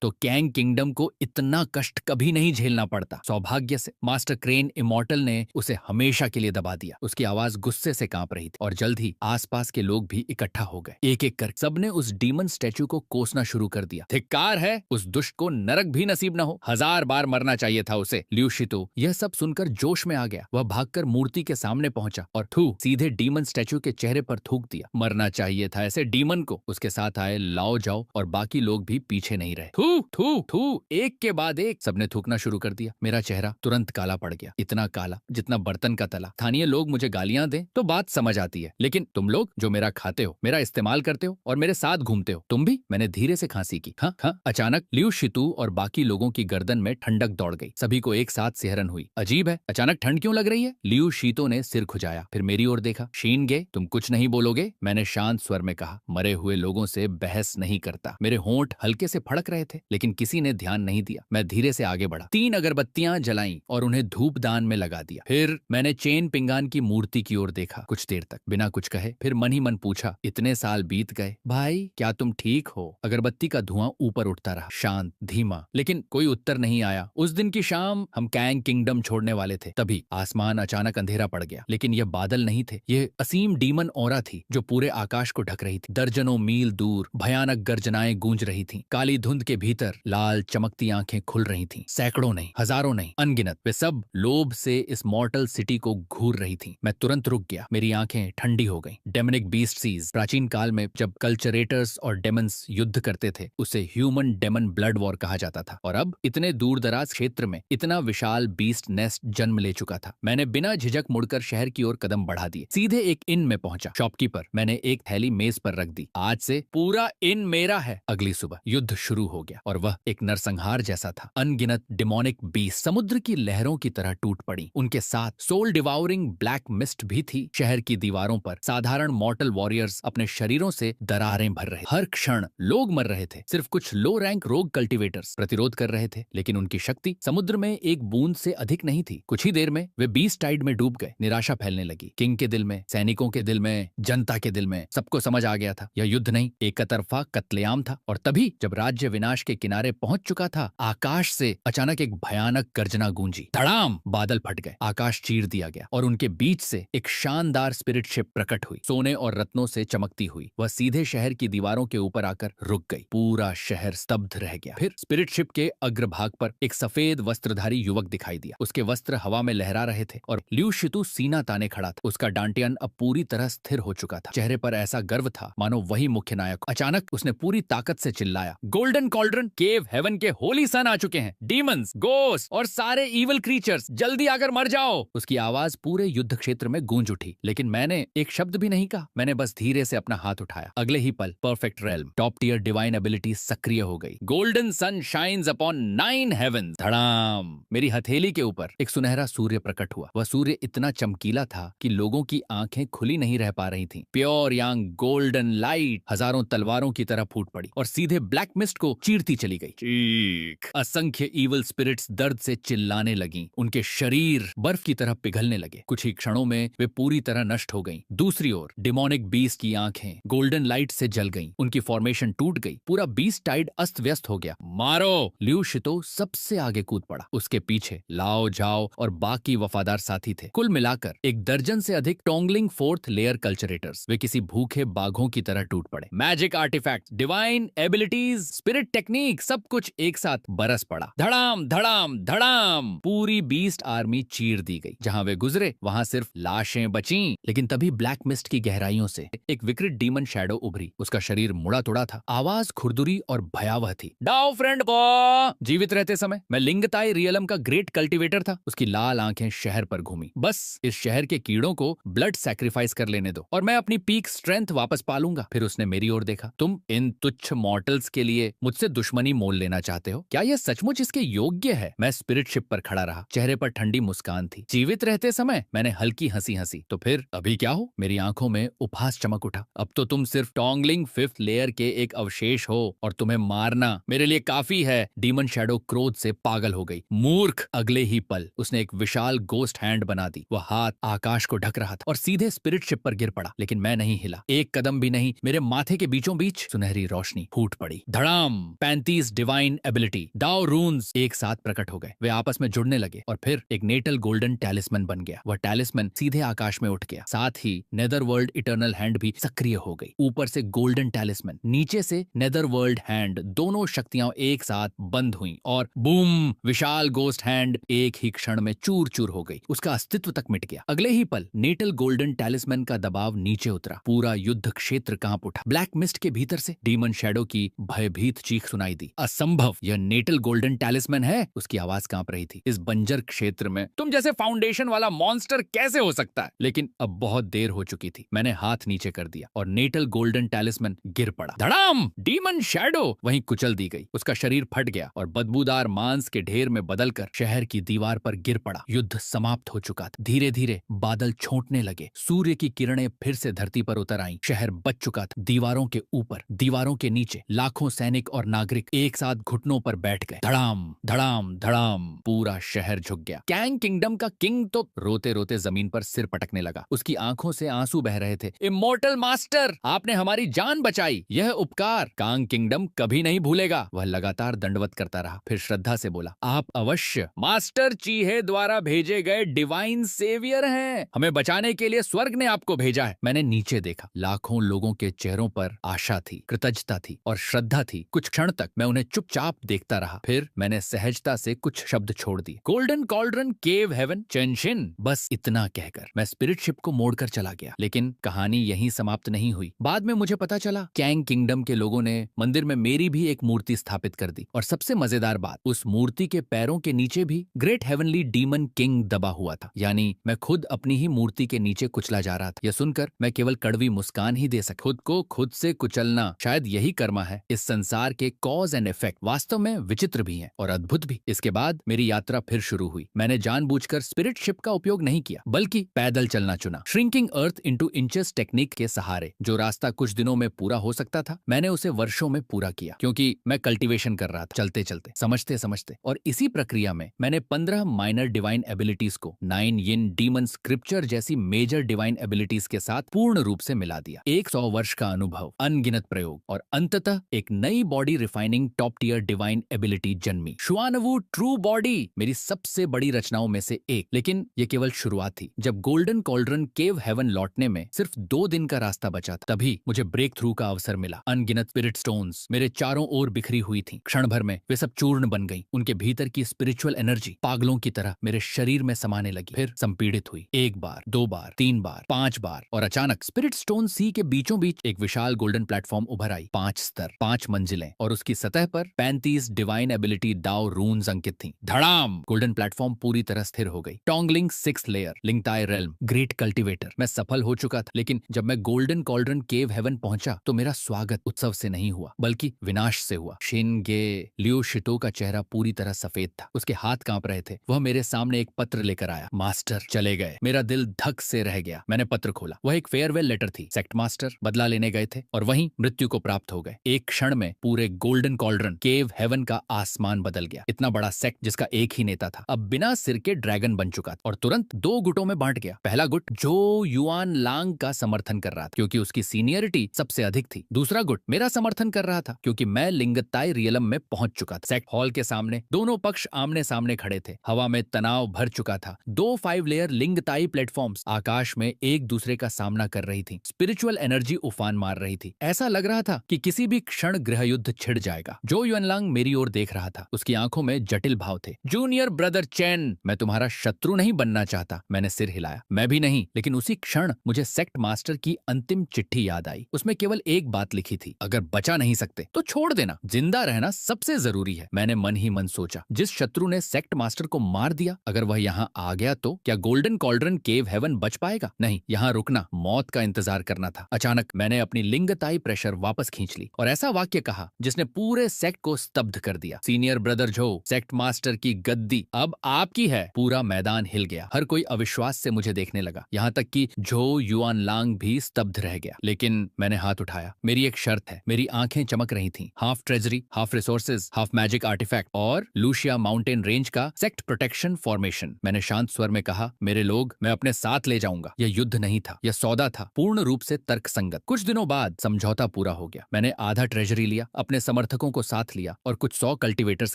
Speaker 1: तो कैंग किंगडम को इतना कष्ट कभी नहीं झेलना पड़ता। सौभाग्य से मास्टर क्रेन इमॉर्टल ने उसे हमेशा के लिए दबा दिया। उसकी आवाज गुस्से से कांप रही थी और जल्द ही आसपास के लोग भी इकट्ठा हो गए। एक एक कर सबने उस डीमन स्टैचू को कोसना शुरू कर दिया। धिक्कार है, उस दुष्ट को नरक भी नसीब न हो, 1000 बार मरना चाहिए था उसे। लियू शितो यह सब सुनकर जोश में आ गया। वह भागकर मूर्ति के सामने पहुंचा और सीधे डीमन स्टैचू के चेहरे पर थूक दिया। मरना चाहिए था ऐसे डीमन को। उसके साथ आए लाओ जाओ और बाकी लोग भी पीछे नहीं रहे। थू थू थू, एक के बाद एक सबने थूकना शुरू कर दिया। मेरा चेहरा तुरंत काला पड़ गया, इतना काला जितना बर्तन का तला। स्थानीय लोग मुझे गालियां दें तो बात समझ आती है, लेकिन तुम लोग जो मेरा खाते हो, मेरा इस्तेमाल करते हो और मेरे साथ घूमते हो, तुम भी। मैंने धीरे से खांसी की। हाँ हाँ। अचानक लियू शितू और बाकी लोगों की गर्दन में ठंडक दौड़ गई। सभी को एक साथ सिहरन हुई। अजीब है, अचानक ठंड क्यों लग रही है? लियू शीतो ने सिर खुजाया, फिर मेरी ओर देखा। शीनगे, तुम कुछ नहीं बोलोगे? मैंने शांत स्वर में कहा। मरे हुए लोगों से बहस नहीं करता। मेरे होंठ हल्के से फड़क रहे थे, लेकिन किसी ने ध्यान नहीं दिया। मैं धीरे से आगे बढ़ा, 3 अगरबत्तियां जलाईं और उन्हें धूपदान में लगा दिया। फिर मैंने चेन पिंगान की मूर्ति की ओर देखा कुछ देर तक, बिना कुछ कहे। फिर मन ही मन पूछा, इतने साल बीत गए भाई, क्या तुम ठीक हो? अगरबत्ती का धुआं ऊपर उठता रहा, शांत, धीमा, लेकिन कोई उत्तर नहीं आया। उस दिन की शाम हम कैंग किंगडम छोड़ने वाले थे। तभी आसमान अचानक अंधेरा पड़ गया, लेकिन यह बादल नहीं थे, यह असीम डीमन औरा थी जो पूरे आकाश को ढक रही थी। दर्जनों मील दूर भयानक गर्जनाएं गूंज रही थीं। काली धुंध के भीतर लाल चमकती आंखें खुल रही थीं। सैकड़ों नहीं, हजारों नहीं, अनगिनत। वे सब लोभ से इस मॉर्टल सिटी को घूर रही थीं। मैं तुरंत रुक गया, मेरी आंखें ठंडी हो गईं। डेमनिक बीस्ट सीज, प्राचीन काल में जब कल्चरेटर्स और डेमन्स युद्ध करते थे, उसे ह्यूमन डेमन ब्लड वॉर कहा जाता था। और अब इतने दूर दराज क्षेत्र में इतना विशाल बीस्ट नेस्ट जन्म ले चुका था। मैंने बिना झिझक मुड़कर शहर की ओर कदम बढ़ा दिए। सीधे एक इन में पहुंचा। शॉपकीपर, मैंने एक थैली मेज पर रख दी। आज से पूरा इन मेरा है। अगली सुबह युद्ध शुरू हो गया और वह एक नरसंहार जैसा था। अनगिनत डिमोनिक बीस्ट समुद्र की लहरों की तरह टूट पड़ी। उनके साथ सोल डिवाउरिंग ब्लैक मिस्ट भी थी। शहर की दीवारों पर साधारण मॉर्टल वॉरियर्स अपने शरीरों से दरारें भर रहे। हर क्षण लोग मर रहे थे। सिर्फ कुछ लो रैंक रोग कल्टिवेटर्स प्रतिरोध कर रहे थे, लेकिन उनकी शक्ति समुद्र में एक बूंद से अधिक नहीं थी। कुछ ही देर में वे बीस्ट टाइड में डूब गए। निराशा फैलने लगी। किंग के दिल में, सैनिकों के दिल में, जनता के दिल में। सबको समझ आ गया था यह युद्ध नहीं, एक तरफा कत्लेआम था। और तभी जब राज्य विनाश के किनारे पहुंच चुका था, आकाश से अचानक एक भयानक गर्जना गूंजी। धड़ाम, बादल फट गए, आकाश चीर दिया गया और उनके बीच से एक शानदार स्पिरिट शिप प्रकट हुई, सोने और रत्नों से चमकती हुई। वह सीधे शहर की दीवारों के ऊपर आकर रुक गई। पूरा शहर स्तब्ध रह गया। फिर स्पिरिट शिप के अग्रभाग पर एक सफेद वस्त्रधारी युवक दिखाई दिया। उसके वस्त्र हवा में लहरा रहे थे और लियू शितू सीना ताने खड़ा था। उसका डांटियन अब पूरी तरह स्थिर हो चुका था। चेहरे पर ऐसा गर्व था मानो वही मुख्य नायक। अचानक उसने पूरी ताकत से चिल्लाया, गोल्डन कॉल्ड्रन, केव हेवन के होली सन आ चुके हैं। डीमंस, गोस्ट और सारे इविल क्रीचर्स, जल्दी आकर मर जाओ। उसकी आवाज पूरे युद्ध क्षेत्र में गूंज उठी, लेकिन मैंने एक शब्द भी नहीं कहा। मैंने बस धीरे से अपना हाथ उठाया। अगले ही पल perfect realm, top tier divine ability सक्रिय हो गई। Golden sun shines upon 9 heavens. धड़ाम, मेरी हथेली के ऊपर एक सुनहरा सूर्य प्रकट हुआ। वह सूर्य इतना चमकीला था कि लोगों की आंखें खुली नहीं रह पा रही थीं। प्योर यांग गोल्डन लाइट हजारों तलवारों की तरह फूट पड़ी और सीधे ब्लैक मिस्ट को चीरती चली गई। चीख। असंख्य इवल स्पिरिट्स दर्द से चिल्लाने लगीं। उनके शरीर बर्फ की तरह पिघलने लगे। कुछ ही क्षणों में वे पूरी तरह नष्ट हो गईं। दूसरी ओर डिमोनिक बीस्ट की आंखें गोल्डन लाइट से जल गईं। उनकी फॉर्मेशन टूट गई। पूरा बीस्ट टाइड अस्त व्यस्त हो गया। मारो! लियू शितो सबसे आगे कूद पड़ा। उसके पीछे लाओ जाओ और बाकी वफादार साथी थे। कुल मिलाकर एक दर्जन से अधिक टोंगलिंग 4th लेयर कल्चरेटर्स। वे किसी भूखे बाघों की तरह टूट पड़े। Magic artifact, divine abilities, spirit technique, सब कुछ एक साथ बरस पड़ा। धड़ाम धड़ाम धड़ाम, पूरी बीस्ट आर्मी चीर दी गई। जहां वे गुजरे वहां सिर्फ लाशें बचीं। लेकिन तभी ब्लैक मिस्ट की गहराइयों से एक विकृत डीमन शैडो उभरी। उसका शरीर मुड़ा तुड़ा था, आवाज खुरदुरी और भयावह थी। डाओ फ्रेंड को! जीवित रहते समय मैं लिंगताई रियलम का ग्रेट कल्टिवेटर था। उसकी लाल आंखें शहर पर घूमी। बस इस शहर के कीड़ों को ब्लड सैक्रिफाइस कर लेने दो और मैं अपनी पीक स्ट्रेंथ वापस पालूंगा। फिर उसने मेरी ओर देखा। तुम इन तुच्छ मॉर्टल्स के लिए मुझसे दुश्मनी मोल लेना चाहते हो? क्या यह सचमुच इसके योग्य है? मैं स्पिरिट शिप पर खड़ा रहा। चेहरे पर ठंडी मुस्कान थी। जीवित रहते समय मैंने हल्की हंसी हंसी। तो फिर अभी क्या हो? मेरी आंखों में उपहास चमक उठा। अब तो तुम सिर्फ टोंगलिंग 5th लेयर के एक अवशेष हो और तुम्हें मारना मेरे लिए काफी है। डीमन शैडो क्रोध से पागल हो गई। मूर्ख! अगले ही पल उसने एक विशाल गोस्ट हैंड बना दी। वह हाथ आकाश को ढक रहा था और सीधे सीधे स्पिरिट शिप पर गिर पड़ा, लेकिन मैं नहीं हिला, एक कदम भी नहीं। मेरे माथे के बीचों बीच सुनहरी रोशनी फूट पड़ी। धड़ाम! 35 डिवाइन एबिलिटी डाओ रून्स एक साथ प्रकट हो गए। वे आपस में जुड़ने लगे और फिर एक नेटल गोल्डन टैलिस्मन बन गया। वह टैलिस्मन सीधे आकाश में उठ गया, साथ ही नेदर वर्ल्ड इटर्नल हैंड भी सक्रिय हो गई। ऊपर से गोल्डन टैलिस्मन, नीचे से नेदर वर्ल्ड हैंड, दोनों शक्तियां एक साथ बंद हुई और बूम! विशाल गोस्ट हैंड एक ही क्षण में चूर चूर हो गई। उसका अस्तित्व तक मिट गया। अगले ही पल नेटल गोल्डन टैलिस्मन का दबाव नीचे उतरा। पूरा युद्ध क्षेत्र कांप उठा। ब्लैक मिस्ट के भीतर से डीमन शैडो की भयभीत चीख सुनाई दी। असंभव, यह नेटल गोल्डन टैलिस्मन है। उसकी आवाज कांप रही थी। इस बंजर क्षेत्र में तुम जैसे फाउंडेशन वाला मॉन्स्टर कैसे हो सकता है? लेकिन अब बहुत देर हो चुकी थी। मैंने हाथ नीचे कर दिया और नेटल गोल्डन टैलिस्मन गिर पड़ा। धड़ाम! डीमन शैडो वहीं कुचल दी गई। उसका शरीर फट गया और बदबूदार मांस के ढेर में बदलकर शहर की दीवार पर गिर पड़ा। युद्ध समाप्त हो चुका था। धीरे धीरे बादल छूटने लगे। सूर्य की किरणें फिर से धरती पर उतर आईं। शहर बच चुका था। दीवारों के ऊपर, दीवारों के नीचे लाखों सैनिक और नागरिक एक साथ घुटनों पर बैठ गए। धड़ाम धड़ाम धड़ाम! पूरा शहर झुक गया। कैंग किंगडम का किंग तो रोते रोते जमीन पर सिर पटकने लगा। उसकी आंखों से आंसू बह रहे थे। इमोर्टल मास्टर, आपने हमारी जान बचाई। यह उपकार कांग किंगडम कभी नहीं भूलेगा। वह लगातार दंडवत करता रहा, फिर श्रद्धा से बोला, आप अवश्य मास्टर चीहे द्वारा भेजे गए डिवाइन सेवियर हैं। हमें बचाने के लिए स्वर्ग ने आपको भेजा है। मैंने नीचे देखा। लाखों लोगों के चेहरों पर आशा थी, कृतज्ञता थी और श्रद्धा थी। कुछ क्षण तक मैं उन्हें चुपचाप देखता रहा। फिर मैंने सहजता से कुछ शब्द छोड़ दिए। गोल्डन कॉल्ड्रन, केव हेवन, चेनशिन। बस इतना कहकर मैं स्पिरिट शिप को मोड़कर चला गया। लेकिन कहानी यहीं समाप्त नहीं हुई। बाद में मुझे पता चला कैंग किंगडम के लोगों ने मंदिर में मेरी भी एक मूर्ति स्थापित कर दी। और सबसे मजेदार बात, उस मूर्ति के पैरों के नीचे भी ग्रेट हेवनली डीमन किंग दबा हुआ था। यानी मैं खुद अपनी ही मूर्ति के नीचे कुचला जा रहा था। यह सुनकर मैं केवल कड़वी मुस्कान ही दे सका। खुद को खुद से कुचलना शायद यही कर्मा है। इस संसार के कॉज एंड इफेक्ट वास्तव में विचित्र भी हैं और अद्भुत भी। इसके बाद मेरी यात्रा फिर शुरू हुई। मैंने जानबूझकर स्पिरिट शिप का उपयोग नहीं किया, बल्कि पैदल चलना चुना। श्रिंकिंग अर्थ इनटू इंचेस टेक्निक के सहारे जो रास्ता कुछ दिनों में पूरा हो सकता था, मैंने उसे वर्षों में पूरा किया, क्योंकि मैं कल्टीवेशन कर रहा था, चलते चलते, समझते समझते। और इसी प्रक्रिया में मैंने 15 माइनर डिवाइन एबिलिटीज को 9 यिन डीमन स्क्रिप्चर जैसी मेजर डिवाइन एबिलिटीज के साथ पूर्ण रूप से मिला दिया। 100 वर्ष का अनुभव, अनगिनत प्रयोग और अंततः एक नई body refining top tier divine ability जन्मी। शुआनवू ट्रू बॉडी मेरी सबसे बड़ी रचनाओं में से एक। लेकिन ये केवल शुरुआत थी। जब गोल्डन कॉल्ड्रन केव हेवन लौटने में सिर्फ 2 दिन का रास्ता बचा था, तभी मुझे ब्रेक थ्रू का अवसर मिला। अनगिनत स्पिरिट स्टोन्स मेरे चारों ओर बिखरी हुई थी। क्षण भर में वे सब चूर्ण बन गई। उनके भीतर की स्पिरिचुअल एनर्जी पागलों की तरह मेरे शरीर में समाने लगी, फिर संपीड़ित हुई। 1 बार, 2 बार, 3 बार, 5 बार और अचानक स्पिरिट स्टोन सी के बीचों बीच एक विशाल गोल्डन प्लेटफॉर्म उभर आई। 5 स्तर, 5 मंजिलें और उसकी सतह पर 35 डिवाइन एबिलिटी डाओ रून्स अंकित थीं। धड़ाम! गोल्डन प्लेटफॉर्म पूरी तरह स्थिर हो गई। Tongling 6th layer, Lingtai realm, great cultivator. मैं सफल हो चुका था। लेकिन जब मैं गोल्डन कॉल्ड्रन केव हेवन पहुंचा तो मेरा स्वागत उत्सव से नहीं हुआ, बल्कि विनाश से हुआ। शिनगे लियो शितो का चेहरा पूरी तरह सफेद था। उसके हाथ कांप रहे थे। वह मेरे सामने एक पत्र लेकर आया। मास्टर चले गए। मेरा दिल धक से रह गया। मैंने पत्र खोला। वह एक फेयरवेल लेटर थी। सेक्ट मास्टर बदला लेने गए थे और वहीं मृत्यु को प्राप्त हो गए। एक क्षण में पूरे गोल्डन कॉल्ड्रन केव हेवन का आसमान बदल गया। इतना बड़ा सेक्ट जिसका एक ही नेता था, अब बिना सिर के ड्रैगन बन चुका था और तुरंत 2 गुटों में बांट गया। पहला गुट जो युआन लांग का समर्थन कर रहा था, क्योंकि उसकी सीनियरिटी सबसे अधिक थी। दूसरा गुट मेरा समर्थन कर रहा था, क्योंकि मैं लिंगताई रियलम में पहुंच चुका था। सेक्ट हॉल के सामने दोनों पक्ष आमने सामने खड़े थे। हवा में तनाव भर चुका था। 2 5 लेयर लिंगताई प्लेटफॉर्म्स आकाश में एक दूसरे का सामना कर रही थी। स्पिरिचुअल एनर्जी उफान मार रही थी। ऐसा लग रहा था कि किसी भी क्षण गृह युद्ध छिड़ जाएगा। जो युआनलांग मेरी ओर देख रहा था। उसकी आंखों में जटिल भाव थे। जूनियर ब्रदर चैन, मैं तुम्हारा शत्रु नहीं बनना चाहता। मैंने सिर हिलाया। मैं भी नहीं। लेकिन उसी क्षण मुझे सेक्ट मास्टर की अंतिम चिट्ठी याद आई। उसमें केवल एक बात लिखी थी, अगर बचा नहीं सकते तो छोड़ देना, जिंदा रहना सबसे जरूरी है। मैंने मन ही मन सोचा, जिस शत्रु ने सेक्ट मास्टर को मार दिया, अगर वह यहाँ आ गया तो क्या गोल्डन कॉल्ड्रन केव हेवन बच पाएगा? नहीं, यहाँ रुकना, मौत का इंतजार करना था। अचानक मैंने अपनी लिंगताई प्रेशर वापस खींच ली और ऐसा वाक्य कहा जिसने पूरे सेक्ट को स्तब्ध कर दिया। सीनियर ब्रदर जो, सेक्ट मास्टर की गद्दी अब आपकी है। पूरा मैदान हिल गया। हर कोई अविश्वास से मुझे देखने लगा, यहाँ तक कि जो युआनलांग भी स्तब्ध रह गया। लेकिन मैंने हाथ उठाया। मेरी एक शर्त है। मेरी आंखें चमक रही थीं। Half treasury, half resources, half magic artifact और लूशिया माउंटेन रेंज का सेक्ट प्रोटेक्शन फॉर्मेशन। मैंने शांत स्वर में कहा, मेरे लोग, मैं अपने साथ ले जाऊंगा। यह युद्ध नहीं था, यह सौदा था, पूर्ण रूप से तर्कसंगत। कुछ दिनों बाद समझौता पूरा हो गया। मैंने आधा ट्रेजरी लिया, अपने समर्थकों को साथ लिया और कुछ 100 कल्टीवेटर्स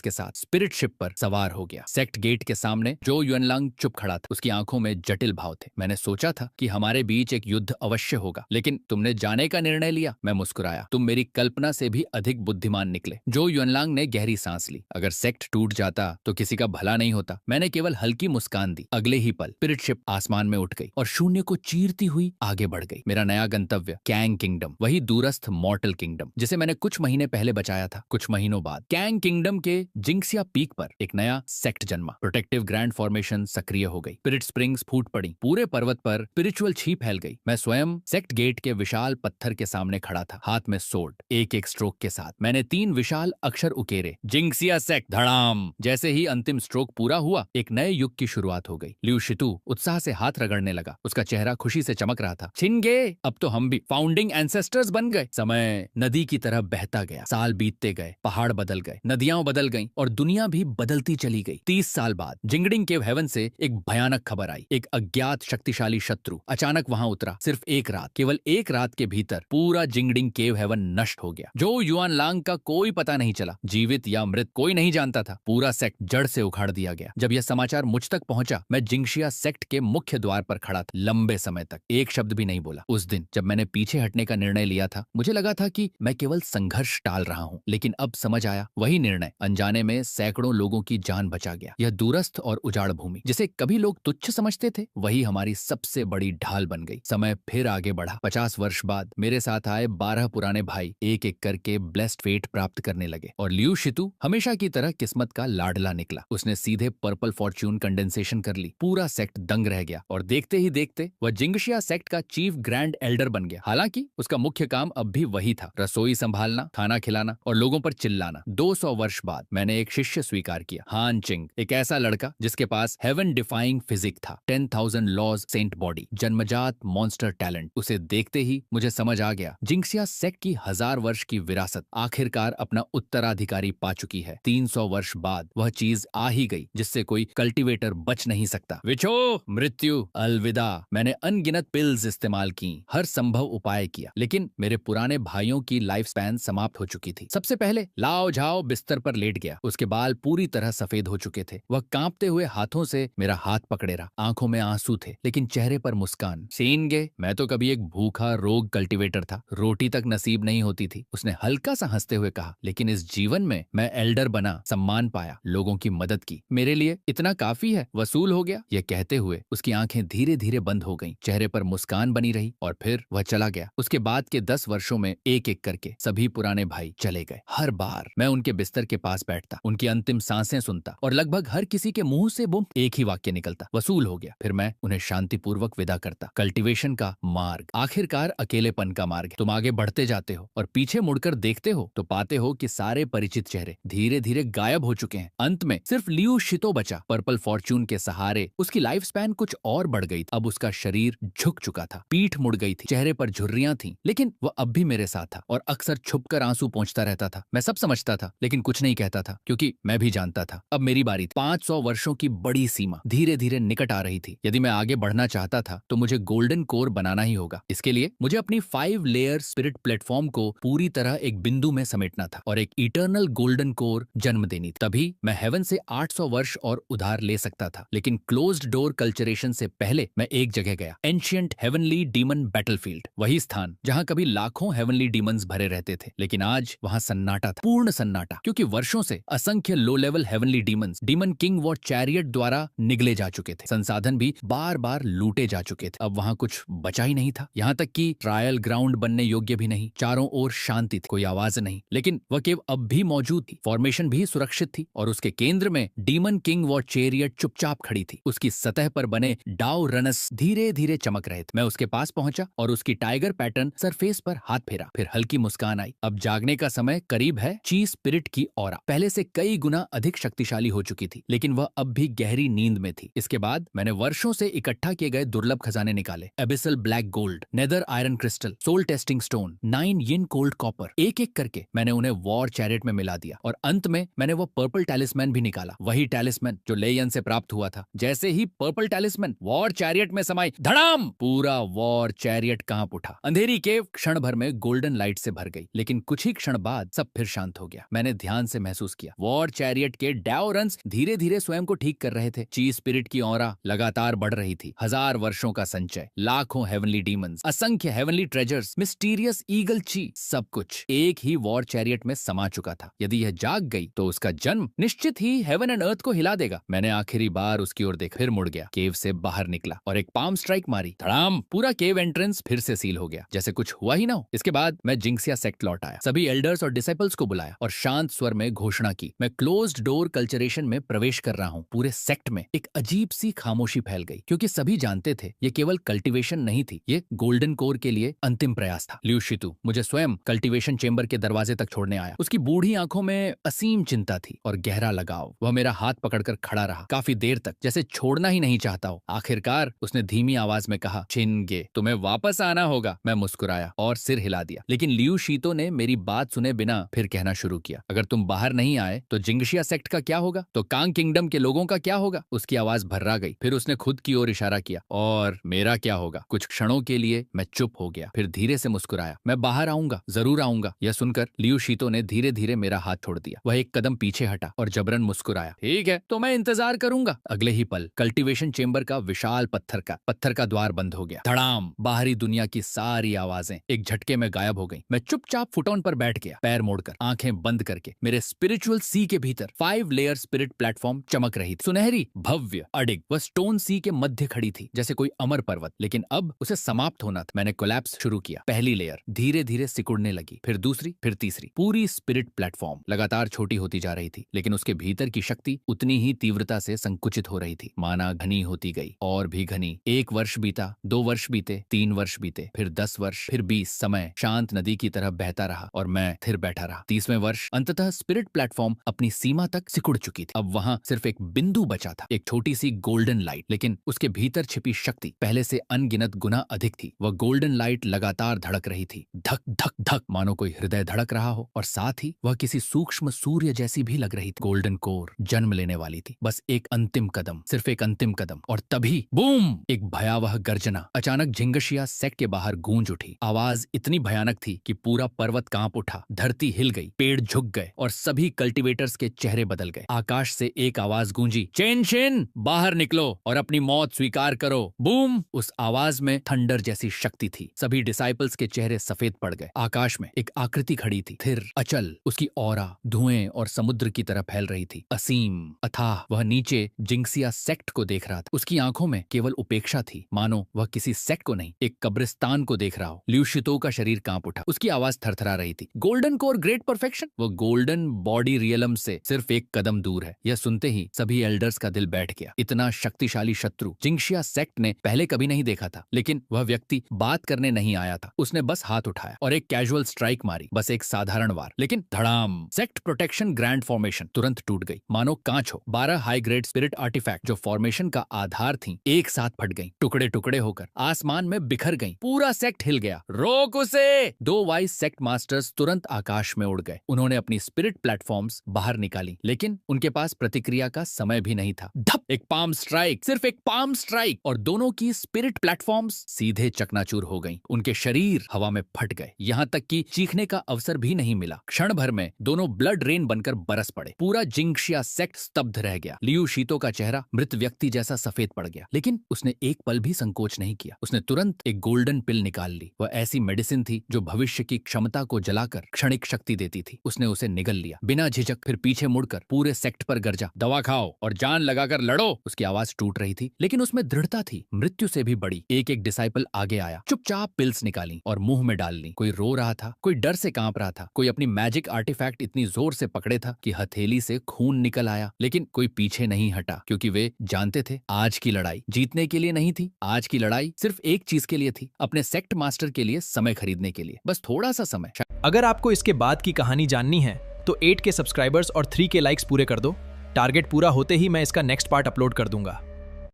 Speaker 1: के साथ स्पिरिट शिप पर सवार हो गया। सेक्ट गेट के सामने जो युएनलांग चुप खड़ा था, उसकी आंखों में जटिल भाव थे। मैंने सोचा था कि हमारे बीच एक युद्ध अवश्य होगा, लेकिन तुमने जाने का निर्णय लिया। मैं मुस्कुराया। तुम मेरी कल्पना से भी अधिक बुद्धिमान निकले। जो युएनलांग ने गहरी सांस ली। अगर सेक्ट टूट जाता तो किसी का भला नहीं होता। मैंने केवल हल्की मुस्कान दी। अगले ही पल स्पिरिट शिप आसमान में उठ गई और शून्य को चीरती हुई आगे बढ़ गई। मेरा नया गंतव्य कैंग किंगडम, वही दूरस्थ मॉर्टल किंगडम जिसे मैंने कुछ महीने पहले बचाया था। कुछ महीनों बाद कैंग किंगडम के जिंक्सिया पीक पर एक नया सेक्ट जन्मा। प्रोटेक्टिव ग्रैंड फॉर्मेशन सक्रिय हो गई। स्पिरिट स्प्रिंग्स फूट पड़ी। पूरे पर्वत पर स्पिरिचुअल छी फैल गई। मैं स्वयं सेक्ट गेट के विशाल पत्थर के सामने खड़ा था, हाथ में सोर्ड। एक एक स्ट्रोक के साथ मैंने 3 विशाल अक्षर उकेरे, जिंक्सिया सेक्ट। धड़ाम। जैसे ही अंतिम स्ट्रोक पूरा हुआ, एक नए युग की शुरुआत हो गई। लियू शितु उत्साह से हाथ रगड़ने लगा। उसका चेहरा खुशी से चमक रहा था। छिनगे, अब तो हम भी फाउंडिंग एंसेस्टर्स बन गए। समय नदी की तरह बहता गया। साल बीतते गए, पहाड़ बदल गए, नदियां बदल गईं और दुनिया भी बदलती चली गई। 30 साल बाद जिंगडिंग केव हेवन से एक भयानक खबर आई। एक अज्ञात शक्तिशाली शत्रु अचानक वहां उतरा। सिर्फ एक रात, केवल एक रात के भीतर पूरा जिंगडिंग केव हेवन नष्ट हो गया। जो युआनलांग का कोई पता नहीं चला, जीवित या मृत कोई नहीं जानता था। पूरा सेक्ट जड़ से उखाड़ दिया गया। जब यह समाचार मुझ तक पहुंचा, मैं जिंक्सिया सेक्ट के मुख्य द्वार पर खड़ा था। लंबे समय तक एक शब्द भी नहीं बोला। उस दिन जब मैंने पीछे हटने का निर्णय लिया था, मुझे लगा था कि मैं केवल संघर्ष टाल रहा हूं, लेकिन अब समझ आया वही निर्णय अनजाने में सैकड़ों लोगों की जान बचा गया। यह दूरस्थ और उजाड़ भूमि जिसे कभी लोग तुच्छ समझते थे, वही हमारी सबसे बड़ी ढाल बन गई। समय फिर आगे बढ़ा। 50 वर्ष बाद मेरे साथ आए 12 पुराने भाई एक एक करके ब्लेस्ड फेट प्राप्त करने लगे और लियू शितु हमेशा की तरह किस्मत का लाडला निकला। उसने सीधे पर्पल फॉर्च्यून कंडेंसेशन कर ली। पूरा सेक्ट दंग रह गया और देखते ही देखते वह जिंक्सिया सेक्ट का चीफ ग्रैंड एल्डर बन गया। हालांकि उसका मुख्य काम अब भी वही था, रसोई संभालना, खाना खिलाना और लोगों पर चिल्लाना। 200 वर्ष बाद मैंने एक शिष्य स्वीकार किया, हान चिंग। एक ऐसा लड़का जिसके पास हेवन डिफाइंग फिजिक था, 10,000 लॉज, सेंट बॉडी, जन्मजात मॉन्स्टर टैलेंट। उसे देखते ही मुझे समझ आ गया जिंक्सिया सेक्ट की 1000 वर्ष की विरासत आखिरकार अपना उत्तराधिकारी पा चुकी है। 300 वर्ष बाद वह चीज आ ही गई जिससे कोई कल्टीवेटर बच नहीं सकता। विछो, मृत्यु, अलविदा। मैंने अनगिनत पिल्स इस्तेमाल की, हर संभव उपाय किया, लेकिन मेरे पुराने भाइयों की लाइफ स्पैन समाप्त हो चुकी थी। सबसे पहले लाओ झाओ बिस्तर पर लेट गया। उसके बाल पूरी तरह सफेद हो चुके थे। वह कांपते हुए हाथों से मेरा हाथ पकड़े रहा। आंखों में आंसू थे, लेकिन चेहरे पर मुस्कान। सीनगे, मैं तो कभी एक भूखा रोग कल्टीवेटर था, रोटी तक नसीब नहीं होती थी। उसने हल्का सा हंसते हुए कहा, लेकिन इस जीवन में मैं एल्डर बना, सम्मान पाया, लोगों की मदद की, मेरे लिए इतना काफी है, वसूल हो गया। यह कहते हुए उसकी आंखें धीरे धीरे बंद हो गईं, चेहरे पर मुस्कान बनी रही और फिर वह चला गया। उसके बाद के 10 वर्षों में एक एक करके सभी पुराने भाई चले गए। हर बार मैं उनके बिस्तर के पास बैठता, उनकी अंतिम सांसें सुनता और लगभग हर किसी के मुंह से वो एक ही वाक्य निकलता, वसूल हो गया। फिर मैं उन्हें शांतिपूर्वक विदा करता। कल्टीवेशन का मार्ग आखिरकार अकेलेपन का मार्ग है। तुम आगे बढ़ते जाते हो और पीछे मुड़कर देखते हो तो पाते हो कि सारे परिचित चेहरे धीरे धीरे गायब हो चुके हैं। अंत में सिर्फ लियू शितो बचा। पर्पल फॉर्च्यून के सहारे उसकी लाइफ स्पैन कुछ और बढ़ गई थी। अब उसका शरीर झुक चुका था, पीठ मुड़ गई थी, चेहरे पर झुर्रियां थीं, लेकिन वह अब भी मेरे साथ था और अक्सर छुपकर आंसू पोंछता रहता था। मैं सब समझता था, लेकिन कुछ नहीं कहता था, क्योंकि मैं भी जानता था अब मेरी बारी थी। 500 वर्षों की बड़ी सीमा धीरे धीरे निकट आ रही थी। यदि मैं आगे बढ़ना चाहता था तो मुझे गोल्डन कोर बनाना ही होगा। इसके लिए मुझे अपनी 5 लेयर स्पिरिट प्लेटफॉर्म को पूरी तरह एक बिंदु में समेटना था और एक इटर्नल गोल्डन कोर जन्म देनी थी। तभी मैं हेवन से 800 वर्ष और उधार ले सकता था। लेकिन क्लोज्ड डोर कल्चरेशन से पहले मैं एक जगह गया, एंशिएंट हेवनली डीमन बैटलफील्ड। वही स्थान जहां कभी लाखों हेवनली डीमंस भरे रहते थे, लेकिन आज वहां सन्नाटा था, पूर्ण सन्नाटा, क्योंकि वर्षों से असंख्य low level heavenly demons demon king war chariot द्वारा निगले जा चुके थे। संसाधन भी बार बार लूटे जा चुके थे। अब वहां कुछ बचा ही नहीं था, यहाँ तक कि ट्रायल ग्राउंड बनने योग्य भी नहीं। चारों ओर शांति थी, कोई आवाज नहीं, लेकिन वह केव अब भी मौजूद थी। फॉर्मेशन भी सुरक्षित थी और उसके केंद्र में डीमन किंग वॉर चैरियट चुपचाप खड़ी थी। उसकी सतह पर बने डाउ रनस धीरे धीरे चमक रहे थे। मैं उसके पास पहुंचा और उसकी टाइगर पैटर्न सरफेस पर हाथ फेरा। फिर हल्की मुस्कान आई। अब जागने का समय करीब है। ची स्पिरिट की ऑरा पहले से कई गुना अधिक शक्तिशाली हो चुकी थी, लेकिन वह अब भी गहरी नींद में थी। इसके बाद मैंने वर्षों से इकट्ठा किए गए दुर्लभ खजाने निकाले, abyssal black gold, nether iron crystal, soul testing stone, 9 yin cold copper. एक एक करके मैंने उन्हें वॉर चैरियट में मिला दिया और अंत में मैंने वो पर्पल टैलिस्मैन भी निकाला, वही टैलिस्मैन जो लेयन से प्राप्त हुआ था। जैसे ही पर्पल टैलिस्मैन वॉर चैरियट में में समाई। धड़ाम! पूरा वॉर चैरियट कांप उठा। अंधेरी केव क्षण भर में गोल्डन लाइट से भर गई, लेकिन कुछ ही क्षण बाद सब फिर शांत हो गया। मैंने ध्यान से महसूस किया, वॉर चैरियट के डाओ रन्स धीरे धीरे स्वयं को ठीक कर रहे थे। ची स्पिरिट की ऑरा लगातार बढ़ रही थी। 1000 वर्षों का संचय, लाखों हेवनली डीमंस, असंख्य हेवनली ट्रेजर्स, मिस्टीरियस ईगल ची, सब कुछ एक ही वॉर चैरियट में समा चुका था। यदि यह जाग गई तो उसका जन्म निश्चित ही हेवन एंड अर्थ को हिला देगा। मैंने आखिरी बार उसकी ओर देखा, फिर मुड़ गया, केव से बाहर निकला और एक पाम स्ट्राइक मारी। धड़ाम! पूरा केव एंट्रेंस फिर से सील हो गया, जैसे कुछ हुआ ही ना हो। इसके बाद मैं जिंक्सिया सेक्ट लौट आया, सभी एल्डर्स और डिसाइपल्स को बुलाया और शांत स्वर में घोषणा की, मैं क्लोज्ड डोर कल्चरेशन में प्रवेश कर रहा हूँ। पूरे सेक्ट में एक अजीब सी खामोशी फैल गई, क्योंकि सभी जानते थे ये केवल कल्टीवेशन नहीं थी, ये गोल्डन कोर के लिए अंतिम प्रयास था। लियू शितु मुझे स्वयं कल्टीवेशन चेंबर के दरवाजे तक छोड़ने आया। उसकी बूढ़ी आंखों में असीम चिंता थी और गहरा लगाव। वह मेरा हाथ पकड़कर खड़ा रहा काफी देर तक, जैसे छोड़ना ही नहीं चाहता हो। आखिरकार उसने धीमी आवाज में कहा, छिनगे, तुम्हें वापस आना होगा। मैं मुस्कुराया और सिर हिला दिया, लेकिन लियू शीतो ने मेरी बात सुने बिना फिर कहना शुरू किया, अगर तुम बाहर नहीं आए तो जिंगशिया सेक्ट का क्या होगा, तो कांग किंगडम के लोगों का क्या होगा। उसकी आवाज भर्रा गई। फिर उसने खुद की ओर इशारा किया, और मेरा क्या होगा। कुछ क्षणों के लिए मैं चुप हो गया, फिर धीरे से मुस्कुराया, मैं बाहर आऊंगा, जरूर आऊंगा। यह सुनकर लियू शीतो ने धीरे धीरे मेरा हाथ छोड़ दिया। वह एक कदम पीछे हटा और जबरन मुस्कुराया, ठीक है, तो मैं इंतजार करूंगा। अगले ही पल कल्टीवेशन चेंबर का विशाल पत्थर का द्वार बंद हो गया। धड़ाम! बाहरी दुनिया की सारी आवाजें एक झटके में गायब हो गईं। मैं चुपचाप फुटोन पर बैठ गया, पैर मोड़कर, आंखें बंद करके। मेरे स्पिरिचुअल सी के भीतर 5 लेयर स्पिरिट प्लेटफॉर्म चमक रही थी, सुनहरी, भव्य, अडिग। वह स्टोन सी के मध्य खड़ी थी, जैसे कोई अमर पर्वत, लेकिन अब उसे समाप्त होना था। मैंने कोलैप्स शुरू किया। पहली लेयर धीरे धीरे सिकुड़ने लगी, फिर दूसरी, फिर तीसरी। पूरी स्पिरिट प्लेटफॉर्म लगातार छोटी होती जा रही थी, लेकिन उसके भीतर की शक्ति उतनी ही तीव्रता से संकुचित हो रही थी, माना घनी होती गई और भी घनी। 1 वर्ष बीता, 2 वर्ष बीते, 3 वर्ष बीते, फिर 10 वर्ष, फिर 20। समय शांत नदी की तरह बहता रहा और मैं स्थिर बैठा रहा। 30वें वर्ष अंततः स्पिरिट प्लेटफॉर्म अपनी सीमा तक सिकुड़ चुकी थी। अब वहां सिर्फ एक बिंदु बचा था, एक छोटी सी गोल्डन लाइट, लेकिन उसके भीतर छिपी शक्ति पहले से अनगिनत गुना अधिक थी। वह गोल्डन लाइट लगातार धड़क रही थी, धक धक धक, मानो कोई हृदय धड़क रहा हो, और साथ ही वह किसी सूक्ष्म सूर्य जैसी भी लग रही थी। गोल्डन कोर जन्म लेने वाली थी, बस एक अंतिम कदम, सिर्फ एक अंतिम कदम। और तभी बूम! एक भयावह गर्जना अचानक जिंगशिया सेक्ट के बाहर गूंज उठी। आवाज इतनी भयानक थी कि पूरा पर्वत कांप उठा, धरती हिल गई, पेड़ झुक गए और सभी कल्टीवेटर्स के चेहरे बदल गए। आकाश से एक आवाज गूंजी, चेन, बाहर निकलो और अपनी मौत स्वीकार करो। बूम! उस आवाज में थंडर जैसी शक्ति थी। सभी डिसाइपल्स के चेहरे सफेद पड़ गए। आकाश में एक आकृति खड़ी थी, स्थिर, अचल। उसकी ऑरा धुएं और समुद्र की तरह फैल रही थी, असीम, अथाह। वह नीचे जिंगसिया सेक्ट को देख रहा था। उसकी आंखों में केवल उपेक्षा थी, मानो वह किसी सेक्ट को नहीं, एक कब्रिस्तान को देख रहा हो। लियू शितो का शरीर कांप उठा, उसकी आवाज थरथरा रही थी, गोल्डन कोर ग्रेट परफेक्शन, वो गोल्डन बॉडी रियलम से सिर्फ एक कदम दूर है। यह सुनते ही सभी एल्डर्स का दिल बैठ गया। इतना शक्तिशाली शत्रु जिंगशिया सेक्ट ने पहले कभी नहीं देखा था, लेकिन वह व्यक्ति बात करने नहीं आया था। उसने बस हाथ उठाया और एक कैजुअल स्ट्राइक मारी, बस एक साधारण वार, लेकिन धड़ाम! सेक्ट प्रोटेक्शन ग्रैंड फॉर्मेशन तुरंत टूट गई, मानो कांच हो। 12 हाई ग्रेड स्पिरिट आर्टिफैक्ट जो फॉर्मेशन का आधार थी, एक साथ फट गई, टुकड़े टुकड़े होकर आसमान में बिखर गई। पूरा सेक्ट हिल गया। रोक उसे! 2 वाइस सेक्ट मास्टर्स तुरंत आकाश में उड़ गए। उन्होंने अपनी स्पिरिट प्लेटफॉर्म्स बाहर निकाली, लेकिन उनके पास प्रतिक्रिया का समय भी नहीं था। धप! एक पाम स्ट्राइक, सिर्फ एक पाम स्ट्राइक, और दोनों की स्पिरिट प्लेटफॉर्म्स सीधे चकनाचूर हो गईं। उनके शरीर हवा में फट गए, यहाँ तक कि चीखने का अवसर भी नहीं मिला। क्षण भर में दोनों ब्लड रेन बनकर बरस पड़े। पूरा जिंगशिया सेक्ट स्तब्ध रह गया। लियू शीतो का चेहरा मृत व्यक्ति जैसा सफेद पड़ गया, लेकिन उसने एक पल भी संकोच नहीं किया। उसने तुरंत एक गोल्डन पिल निकाल ली। वह ऐसी मेडिसिन थी जो भविष्य की क्षमता को जलाकर क्षणिक शक्ति देती थी। उसने उसे निगल लिया बिना झिझक, फिर पीछे मुड़कर पूरे सेक्ट पर गरजा, दवा खाओ और जान लगाकर लड़ो। उसकी आवाज टूट रही थी, लेकिन उसमें दृढ़ता थी, मृत्यु से भी बड़ी। एक एक डिसाइपल आगे आया, चुपचाप पिल्स निकाली और मुंह में डाल ली। कोई रो रहा था, कोई डर से कांप रहा था, कोई अपनी मैजिक आर्टिफैक्ट इतनी जोर से पकड़े था कि हथेली से खून निकल आया, लेकिन कोई पीछे नहीं हटा, क्योंकि वे जानते थे आज की लड़ाई जीतने के लिए नहीं थी। आज की लड़ाई सिर्फ एक चीज के लिए थी, अपने सेक्ट मास्टर के लिए समय खरीदने के लिए, बस थोड़ा सा समय।
Speaker 2: अगर आपको इसके बाद की कहानी जाननी है तो 8 के सब्सक्राइबर्स और 3 के लाइक्स पूरे कर दो। टारगेट पूरा होते ही मैं इसका नेक्स्ट पार्ट अपलोड कर दूंगा।